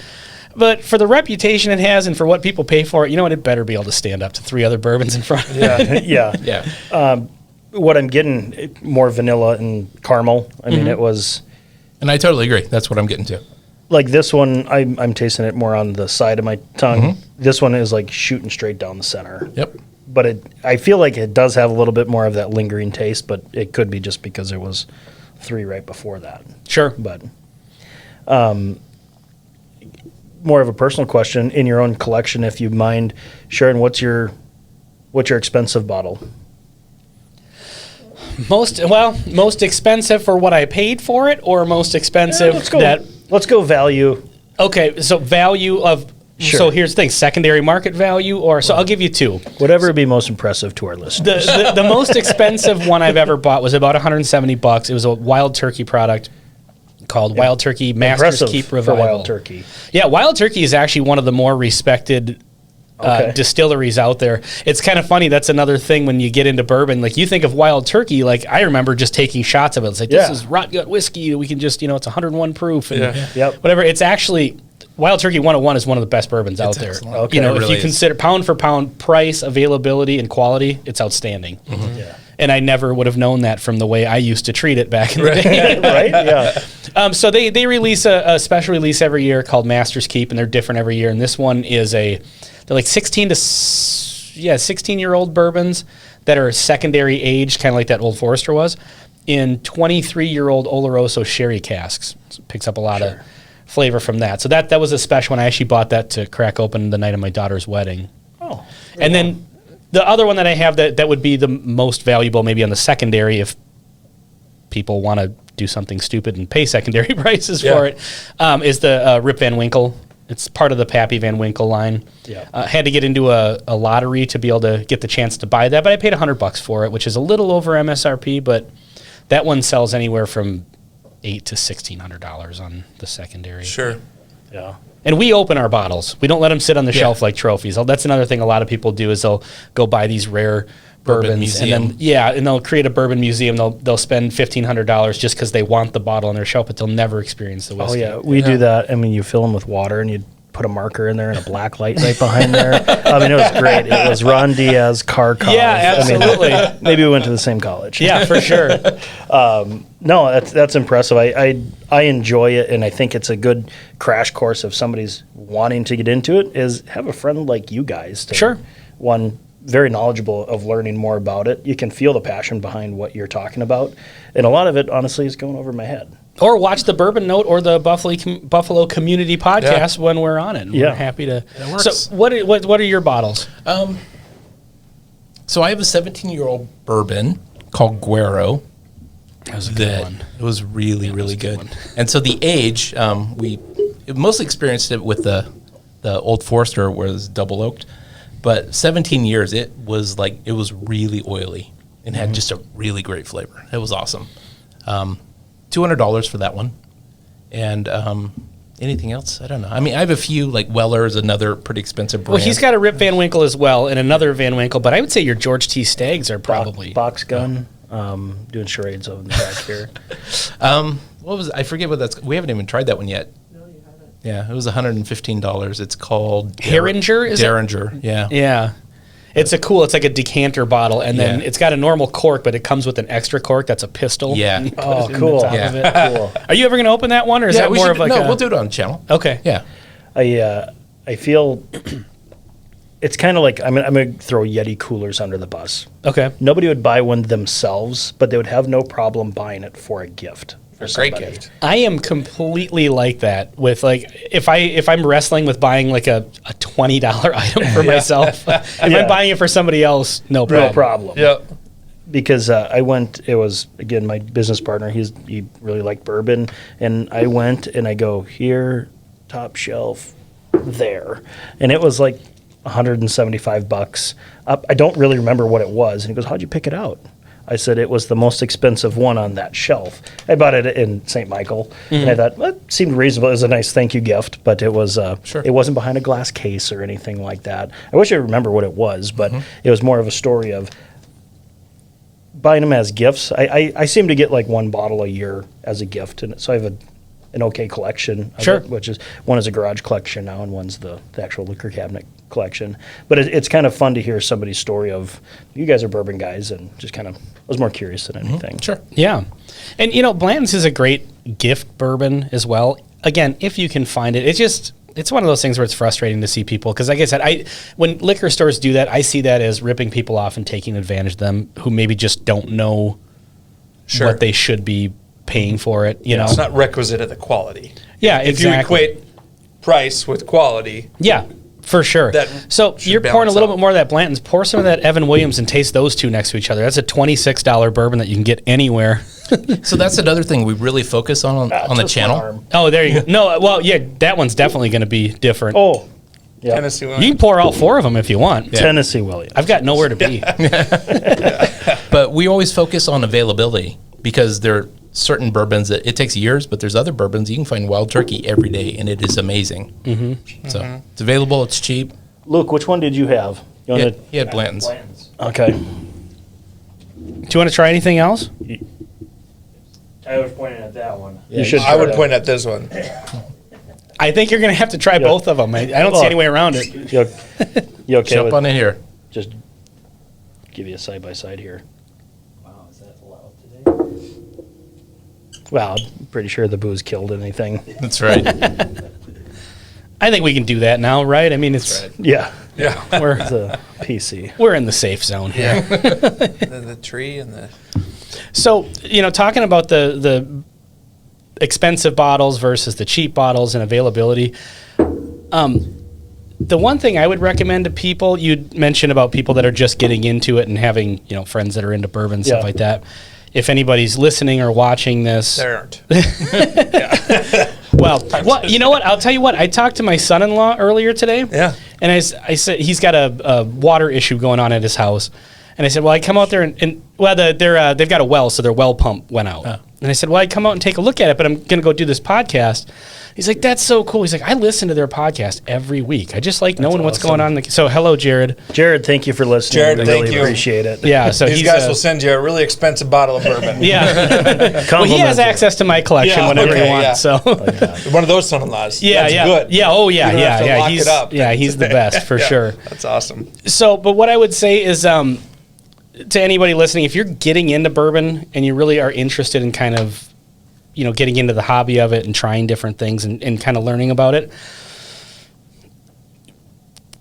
But for the reputation it has and for what people pay for it, it better be able to stand up to 3 other bourbons in front of it. Yeah. Yeah. Yeah. What I'm getting, more vanilla and caramel. I mean, it was And I totally agree. That's what I'm getting to. like this one. I'm tasting it more on the side of my tongue. This one is like shooting straight down the center. Yep. But I feel like it does have a little bit more of that lingering taste, but it could be just because it was 3 right before that. Sure. But more of a personal question, in your own collection, if you mind sharing, what's your expensive bottle? Most expensive for what I paid for it, or most expensive Let's go value. Okay, so value of. Sure. So here's the thing: secondary market value, or so I'll give you 2. Whatever would be most impressive to our listeners. The most expensive one I've ever bought was about $170. It was a Wild Turkey product called Wild Turkey Master's Impressive Keep for Revival. Wild Turkey. Yeah, Wild Turkey is actually one of the more respected distilleries out there. It's kind of funny. That's another thing when you get into bourbon. Like you think of Wild Turkey, like I remember just taking shots of it. It's like, this is rot gut whiskey. We can just, it's 101 proof and whatever. It's actually, Wild Turkey 101 is one of the best bourbons out there. Okay. If you consider pound for pound price, availability, and quality, it's outstanding. Mm-hmm. Yeah. And I never would have known that from the way I used to treat it back in the day. Right? Yeah. So they release a special release every year called Master's Keep, and they're different every year. And this one is they're like 16-year-old bourbons that are secondary aged, kind of like that Old Forester was, in 23-year-old Oloroso sherry casks. So it picks up a lot of flavor from that. So that was a special one. I actually bought that to crack open the night of my daughter's wedding. Oh. And then the other one that I have that would be the most valuable maybe on the secondary if people want to do something stupid and pay secondary prices for it, is the Rip Van Winkle. It's part of the Pappy Van Winkle line. Yeah. Had to get into a lottery to be able to get the chance to buy that, but I paid $100 for it, which is a little over MSRP, but that one sells anywhere from $800 to $1,600 on the secondary. Sure. Yeah. And we open our bottles. We don't let them sit on the shelf like trophies. That's another thing a lot of people do is they'll go buy these rare bourbons museum. and then and they'll create a bourbon museum. They'll spend $1,500 just because they want the bottle on their shelf, but they'll never experience the whiskey. Oh yeah, we do that. I mean, you fill them with water and you put a marker in there and a black light right behind there. I mean, it was great. It was Ron Diaz, Kharkov. Yeah, absolutely. I mean, maybe we went to the same college. Yeah, for sure. No, that's impressive. I enjoy it, and I think it's a good crash course if somebody's wanting to get into it. Is have a friend like you guys. One very knowledgeable of learning more about it. You can feel the passion behind what you're talking about, and a lot of it, honestly, is going over my head. Or watch the Bourbon Note or the Buffalo Community Podcast when we're on it. We're happy to. It works. So what are your bottles? So I have a 17-year-old bourbon called Guero. That was a good one. It was really good. And so the age, we mostly experienced it with the Old Forester, where it was double oaked. But 17 years, it was really oily and had just a really great flavor. It was awesome. $200 for that one. And anything else? I don't know. I mean, I have a few, like Weller is another pretty expensive brand. Well, he's got a Rip Van Winkle as well and another Van Winkle, but I would say your George T. Staggs are probably. Box gun. Doing charades over in the back here. What was I forget what that's. We haven't even tried that one yet. No, you haven't. Yeah, it was $115. It's called Herringer, is it? Derringer, yeah. Yeah. It's like a decanter bottle, and then it's got a normal cork, but it comes with an extra cork that's a pistol. Yeah. You put Oh, it in cool. the top Yeah. of it. Cool. Are you ever going to open that one, or is that more of like we'll do it on the channel. Okay. Yeah. I feel it's kind of like I'm going to throw Yeti coolers under the bus. Okay. Nobody would buy one themselves, but they would have no problem buying it for a gift. For Great somebody. gift. I am completely like that with like if I'm wrestling with buying like a $20 item for myself. If I'm buying it for somebody else, no problem. No problem. Yep. Because I went, it was, again, my business partner, he really liked bourbon, and I went and I go, here, top shelf, there. And it was like $175. I don't really remember what it was. And he goes, how'd you pick it out? I said it was the most expensive one on that shelf. I bought it in St. Michael, and I thought, well, it seemed reasonable. It was a nice thank you gift, but it was it wasn't behind a glass case or anything like that. I wish I remember what it was, but it was more of a story of buying them as gifts. I seem to get like one bottle a year as a gift, and so I have an okay collection of it, which is one is a garage collection now, and one's the actual liquor cabinet collection. But it's kind of fun to hear somebody's story of you guys are bourbon guys, and just kind of I was more curious than anything. Sure. Yeah. And Blanton's is a great gift bourbon as well. Again, if you can find it, it's one of those things where it's frustrating to see people because, like I said, when liquor stores do that, I see that as ripping people off and taking advantage of them who maybe just don't know what they should be paying for it. You know, It's not requisite of the quality. Yeah, If exactly. you equate price with quality, Yeah, for sure. So should you're pouring a balance little out. bit more of that Blanton's. Pour some of that Evan Williams and taste those two next to each other. That's a $26 bourbon that you can get anywhere. So that's another thing we really focus on the Just channel. my arm. Oh, there you go. No, well, yeah, that one's definitely going to be different. Oh, yeah. Tennessee You can pour all four of them if you want. Tennessee Williams. I've got nowhere to be. But we always focus on availability because there are certain bourbons that it takes years, but there's other bourbons you can find Wild Turkey every day, and it is amazing. So it's available, it's cheap. Luke, which one did you have? You wanna, He had Blanton's. okay. Do you want to try anything else? Tyler's pointing at that one. You should. I would point at this one. I think you're going to have to try both of them. I don't see any way around it. You okay Jump with on in here. just give you a side by side here? Wow, is that allowed today? Well, I'm pretty sure the booze killed anything. That's right. I think we can do that now, right? I mean, it's Yeah, Yeah. it's a PC. we're in the safe zone here. the tree and the. So, talking about the expensive bottles versus the cheap bottles and availability, the one thing I would recommend to people, you'd mentioned about people that are just getting into it and having, friends that are into bourbon, stuff Yeah. like that. If anybody's listening or watching this, There aren't. well, you know what? I'll tell you what. I talked to my son-in-law earlier today. Yeah. And I said he's got a water issue going on at his house. And I said, well, I come out there and they've got a well, so their well pump went out. And I said, well, I'd come out and take a look at it, but I'm going to go do this podcast. He's like, that's so cool. He's like, I listen to their podcast every week. I just like knowing what's going on. So hello, Jared. Jared, thank you for listening. Jared, we thank really you. appreciate it. Yeah, so These he's guys will send you a really expensive bottle of bourbon. yeah. Well, he has Complimentary. access to my collection Yeah, whenever okay, he wants. yeah. So One of those son-in-laws. yeah, That's yeah, good. yeah. Oh yeah, You don't yeah, have to yeah. lock He's it up. he's the best for Yeah, sure. That's awesome. So, but what I would say is, to anybody listening, if you're getting into bourbon and you really are interested in kind of, getting into the hobby of it and trying different things and kind of learning about it,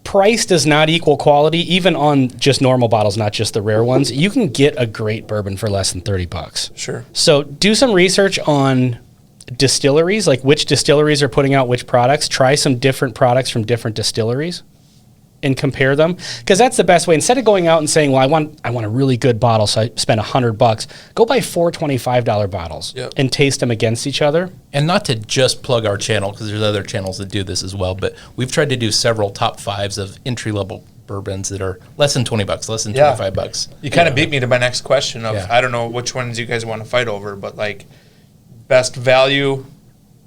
price does not equal quality, even on just normal bottles, not just the rare ones. You can get a great bourbon for less than $30. Sure. So do some research on distilleries, like which distilleries are putting out which products. Try some different products from different distilleries and compare them, because that's the best way. Instead of going out and saying, well, I want a really good bottle, so I spend $100, go buy 4 $25 bottles Yep. and taste them against each other. And not to just plug our channel, because there's other channels that do this as well, but we've tried to do several top fives of entry-level bourbons that are less than $20, less than Yeah. $25. You kind of beat me to my next question of, Yeah. I don't know which ones you guys want to fight over, but like best value,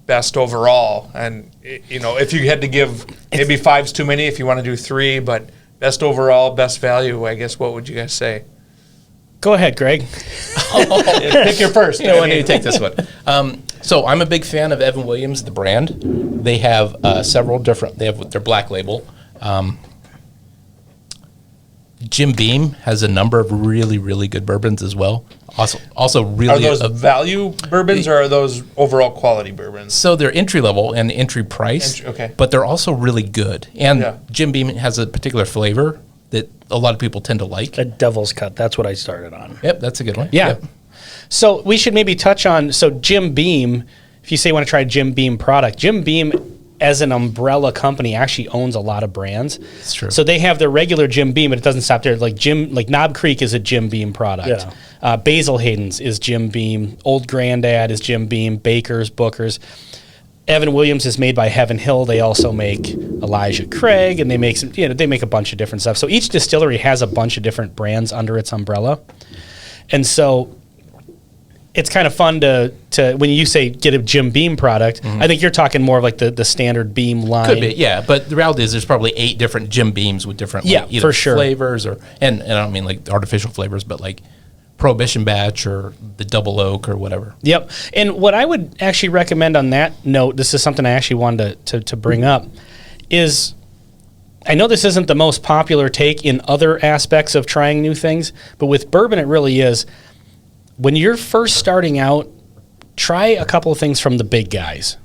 best overall. And, if you had to give, maybe 5's too many if you want to do 3, but best overall, best value, I guess, what would you guys say? Go ahead, Greg. Pick your first. You know, I need to take this one. So I'm a big fan of Evan Williams, the brand. They have several different, they have their black label. Jim Beam has a number of really, really good bourbons as well. Also Are really, those value bourbons or are those overall quality bourbons? so they're entry level and entry price, Okay. but they're also really good. And Yeah. Jim Beam has a particular flavor that a lot of people tend to like. A devil's cut. That's what I started on. Yep, that's a good one. Yeah. Yep. So we should maybe touch on, Jim Beam, if you say you want to try a Jim Beam product, Jim Beam as an umbrella company actually owns a lot of brands. That's true. So they have their regular Jim Beam, but it doesn't stop there. Like Knob Creek is a Jim Beam product. Yeah. Basil Hayden's is Jim Beam. Old Grandad is Jim Beam. Baker's, Booker's. Evan Williams is made by Heaven Hill. They also make Elijah Craig, and they make they make a bunch of different stuff. So each distillery has a bunch of different brands under its umbrella. And so it's kind of fun to when you say get a Jim Beam product, I think you're talking more of like the standard Beam line. Could be, yeah. But the reality is there's probably 8 different Jim Beams with different Yeah, either for sure. flavors and I don't mean like artificial flavors, but like Prohibition Batch or the Double Oak or whatever. Yep. And what I would actually recommend on that note, this is something I actually wanted to bring up, is I know this isn't the most popular take in other aspects of trying new things, but with bourbon it really is. When you're first starting out, try a couple of things from the big guys,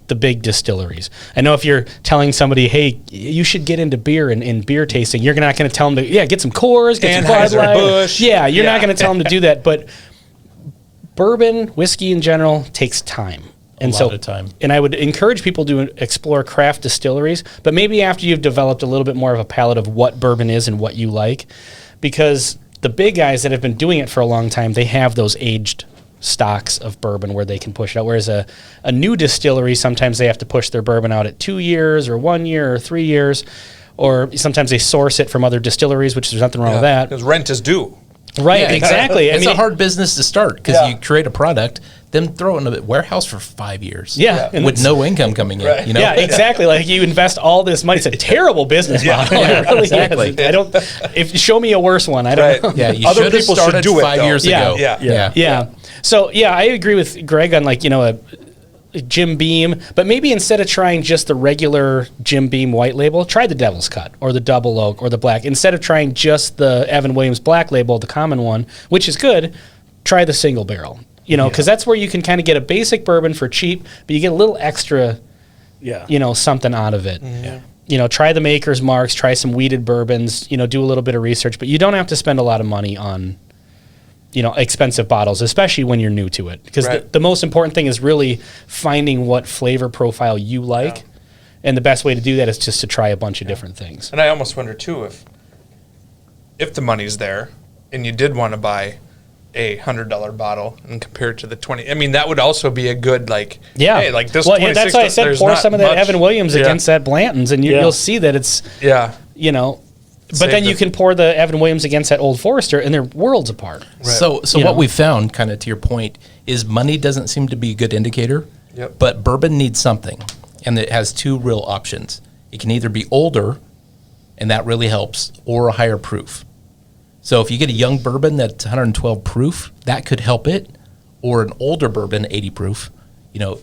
the big distilleries. I know if you're telling somebody, hey, you should get into beer and beer tasting, you're not going to tell them to, get some Coors, get some Bud Light. Anheuser-Busch. Yeah, you're not Yeah. going to tell them to do that. But bourbon, whiskey in general, takes time. And lot of time. And I would encourage people to explore craft distilleries, but maybe after you've developed a little bit more of a palate of what bourbon is and what you like, because the big guys that have been doing it for a long time, they have those aged stocks of bourbon where they can push it out. Whereas a new distillery, sometimes they have to push their bourbon out at 2 years or 1 year or 3 years, or sometimes they source it from other distilleries, which there's nothing wrong with that. Because rent is due. Right, Yeah, exactly. It's a hard business to start because Yeah. you create a product, then throw it in a warehouse for 5 years. Yeah, and with it's- no income coming in. Right. You know? Yeah, exactly. Like you invest all this money. It's a terrible business model. Yeah, It really exactly. is. I don't. If show me a worse one, I don't Right. know. Yeah, you Other should have people should started do it, 5 though. years Yeah. ago. Yeah. Yeah. So yeah, I agree with Greg on like a Jim Beam, but maybe instead of trying just the regular Jim Beam white label, try the Devil's Cut or the Double Oak or the Black. Instead of trying just the Evan Williams Black label, the common one, which is good, try the single barrel. Because that's where you can kind of get a basic bourbon for cheap, but you get a little extra, something out of it. Yeah. Try the Maker's Marks, try some weeded bourbons, do a little bit of research, but you don't have to spend a lot of money on expensive bottles, especially when you're new to it. Because Right. the most important thing is really finding what flavor profile you like. And the best way to do that is just to try a bunch of different things. And I almost wonder too if the money's there and you did want to buy a $100 bottle and compare it to the 20. I mean, that would also be a good Yeah. Hey, like this. Well, yeah, that's why I said there's pour not some of that much- Evan Williams Yeah. against that Blanton's, and you'll see that it's, Yeah. But Save then you the- can pour the Evan Williams against that Old Forester, and they're worlds apart. So You what know. we found, kind of to your point, is money doesn't seem to be a good indicator. Yep. But bourbon needs something, and it has two real options. It can either be older, and that really helps, or a higher proof. So if you get a young bourbon that's 112 proof, that could help it, or an older bourbon, 80 proof,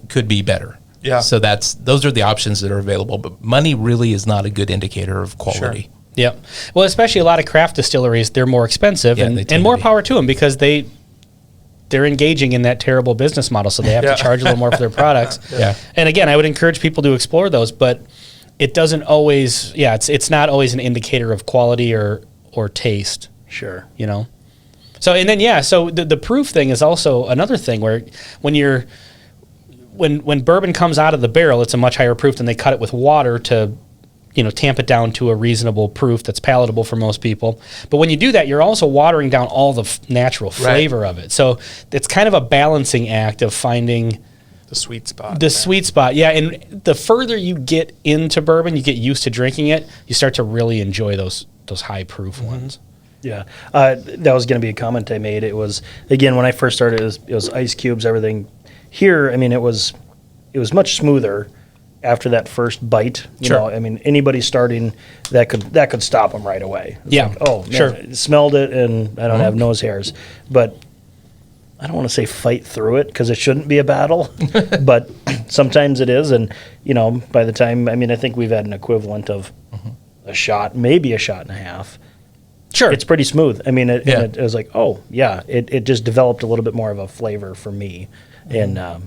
could be better. Yeah. So those are the options that are available. But money really is not a good indicator of quality. Yep. Well, especially a lot of craft distilleries, they're more expensive, Yeah, they and tend more to be. power to them because they're engaging in that terrible business model, so they have Yeah. to charge a little more for their products. Yeah. And again, I would encourage people to explore those, but it doesn't always. Yeah, it's not always an indicator of quality or taste. Sure. So and then so the proof thing is also another thing where when bourbon comes out of the barrel, it's a much higher proof than they cut it with water to tamp it down to a reasonable proof that's palatable for most people. But when you do that, you're also watering down all the natural flavor of it. So it's kind of a balancing act of finding The sweet spot. the sweet spot. Yeah, and the further you get into bourbon, you get used to drinking it, you start to really enjoy those high proof ones. Yeah, that was going to be a comment I made. It was, again, when I first started, it was ice cubes, everything. Here, I mean, it was much smoother after that first bite. You Sure. know, I mean, anybody starting that could stop them right away. It's Yeah, like, oh, man, sure. I smelled it, and I don't have nose hairs, but I don't want to say fight through it because it shouldn't be a battle, but sometimes it is. And by the time, I mean, I think we've had an equivalent of a shot, maybe a shot and a half. Sure. It's pretty smooth. I mean, Yeah. and it was like, oh yeah, it just developed a little bit more of a flavor for me, and Yeah,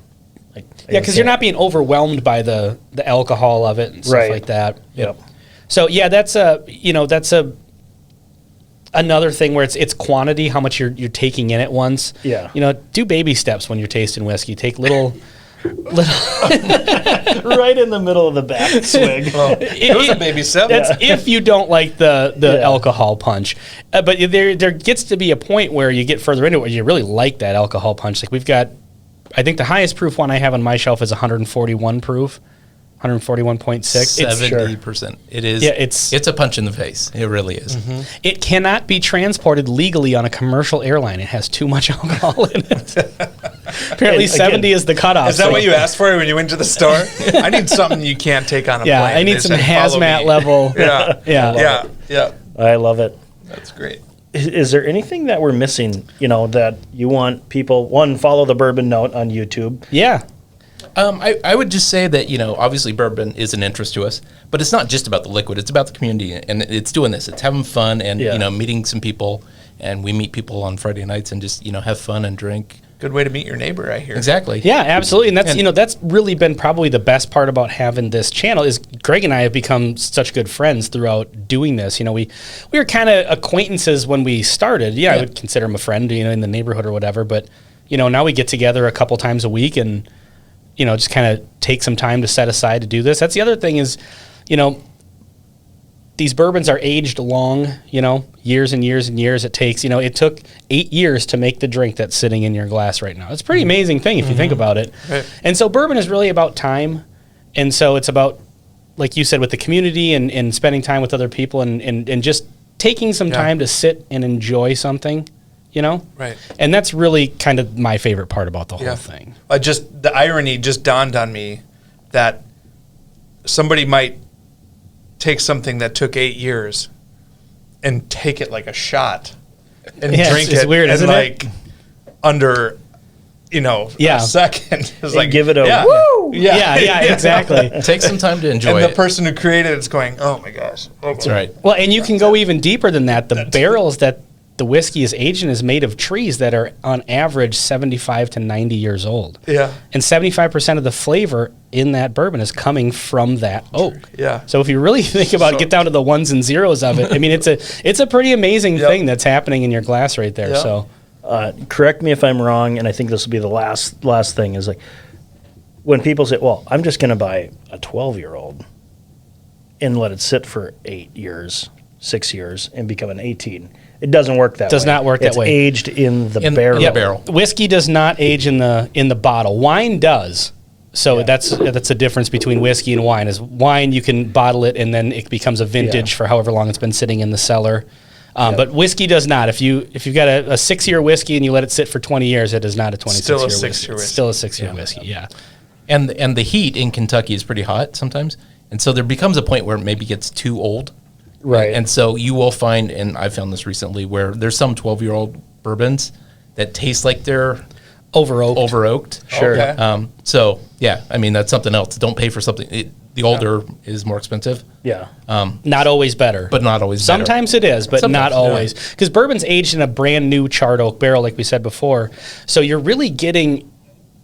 because you're not being overwhelmed by the alcohol of it and stuff Right. like that. Yep. So yeah, that's another thing where it's quantity, how much you're taking in at once. Yeah. Do baby steps when you're tasting whiskey. Take little. right in the middle of the back swig. It was a baby step. That's if you don't like the Yeah. alcohol punch. But there gets to be a point where you get further into it where you really like that alcohol punch. Like we've got, I think the highest proof one I have on my shelf is 141 proof, 141.6. It's 70%. It is. Yeah, it's- a punch in the face. It really is. It cannot be transported legally on a commercial airline. It has too much alcohol in it. Apparently, And again, 70 is the cutoff. Is that so- what you asked for when you went to the store? I need something you can't take on a Yeah, plane. I need They some said, "Follow hazmat me." level. Yeah, Yeah. yeah. I love it. That's great. Is there anything that we're missing? That you want people follow the Bourbon Note on YouTube. Yeah. I would just say that, obviously bourbon is an interest to us, but it's not just about the liquid. It's about the community, and it's doing this. It's having fun and, Yeah. meeting some people. And we meet people on Friday nights and just, have fun and drink. Good way to meet your neighbor, I hear. Exactly. Yeah, absolutely. And that's And- that's really been probably the best part about having this channel is Greg and I have become such good friends throughout doing this. We were kind of acquaintances when we started. Yeah, I Yeah. would consider him a friend, in the neighborhood or whatever. But, now we get together a couple times a week and, just kind of take some time to set aside to do this. That's the other thing is, these bourbons are aged long, years and years and years it takes. It took 8 years to make the drink that's sitting in your glass right now. It's a pretty amazing thing if you think about it. Right. And so bourbon is really about time. And so it's about, like you said, with the community and spending time with other people and just taking some Yeah. time to sit and enjoy something you know? Right. And that's really kind of my favorite part about the whole thing. The irony just dawned on me that somebody might take something that took 8 years and take it like a shot and drink it's it weird, and isn't like it? Under, a second. It's like give it a woo. Yeah, exactly. Take some time to enjoy And it. the person who created it's going, oh my gosh. That's right. Well, and you can go even deeper than that. The barrels that the whiskey is aged in is made of trees that are on average 75 to 90 years old. Yeah. And 75% of the flavor in that bourbon is coming from that oak. Yeah. So if you really think about it, get down to the ones and zeros of it. I mean, it's a pretty amazing thing that's happening in your glass right there. Yep. So correct me if I'm wrong, and I think this will be the last thing is like when people say, well, I'm just going to buy a 12-year-old and let it sit for 8 years, 6 years, and become an 18. It doesn't work that way. Does not work that way. It's aged in the barrel. In the barrel. Whiskey does not age in the bottle. Wine does. So that's a difference between whiskey and wine. Is wine you can bottle it and then it becomes a vintage for however long it's been sitting in the cellar. But whiskey does not. If you've got a 6-year whiskey and you let it sit for 20 years, it is not a 26-year whiskey. Six-year It's still a 6-year whiskey. Yeah. And the heat in Kentucky is pretty hot sometimes. And so there becomes a point where it maybe gets too old. Right. And so you will find, and I found this recently, where there's some 12-year-old bourbons that taste like they're Over oaked. Sure. Okay. So, yeah, I mean, that's something else. Don't pay for something. The older is more expensive, Yeah. Not always better. but not always better. Sometimes it is, but Sometimes, not always. Because bourbon's aged in a brand new charred oak barrel, like we said before. So you're really getting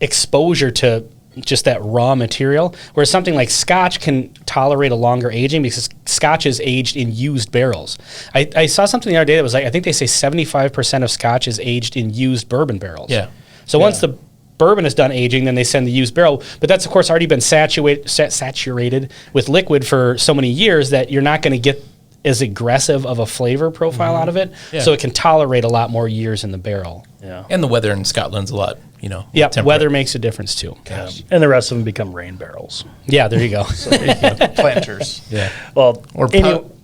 exposure to just that raw material, whereas something like Scotch can tolerate a longer aging because Scotch is aged in used barrels. I saw something the other day that was like, I think they say 75% of Scotch is aged in used bourbon barrels. Yeah. So once the bourbon is done aging, then they send the used barrel. But that's, of course, already been saturated with liquid for so many years that you're not going to get as aggressive of a flavor profile out of it. Yeah. So it can tolerate a lot more years in the barrel. Yeah. And the weather in Scotland's a lot, Yeah, temperate. weather makes a difference too. And the rest of them become rain barrels. Yeah, there you go. Planters. Yeah. Well, Or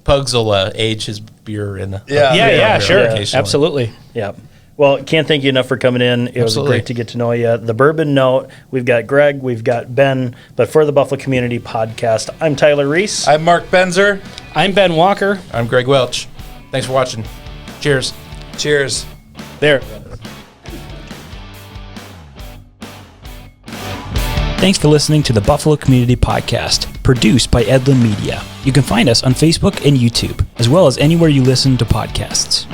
Pugs will age his beer in a Yeah. Yeah, sure. occasionally. Absolutely. yeah. Well, can't thank you enough for coming in. It was Absolutely. great to get to know you. The Bourbon Note, we've got Greg, we've got Ben, but for the Buffalo Community Podcast, I'm Tyler Reiss. I'm Mark Benzer. I'm Ben Walker. I'm Greg Welch. Thanks for watching. Cheers. Cheers. There. Thanks for listening to the Buffalo Community Podcast, produced by Edlund Media. You can find us on Facebook and YouTube, as well as anywhere you listen to podcasts.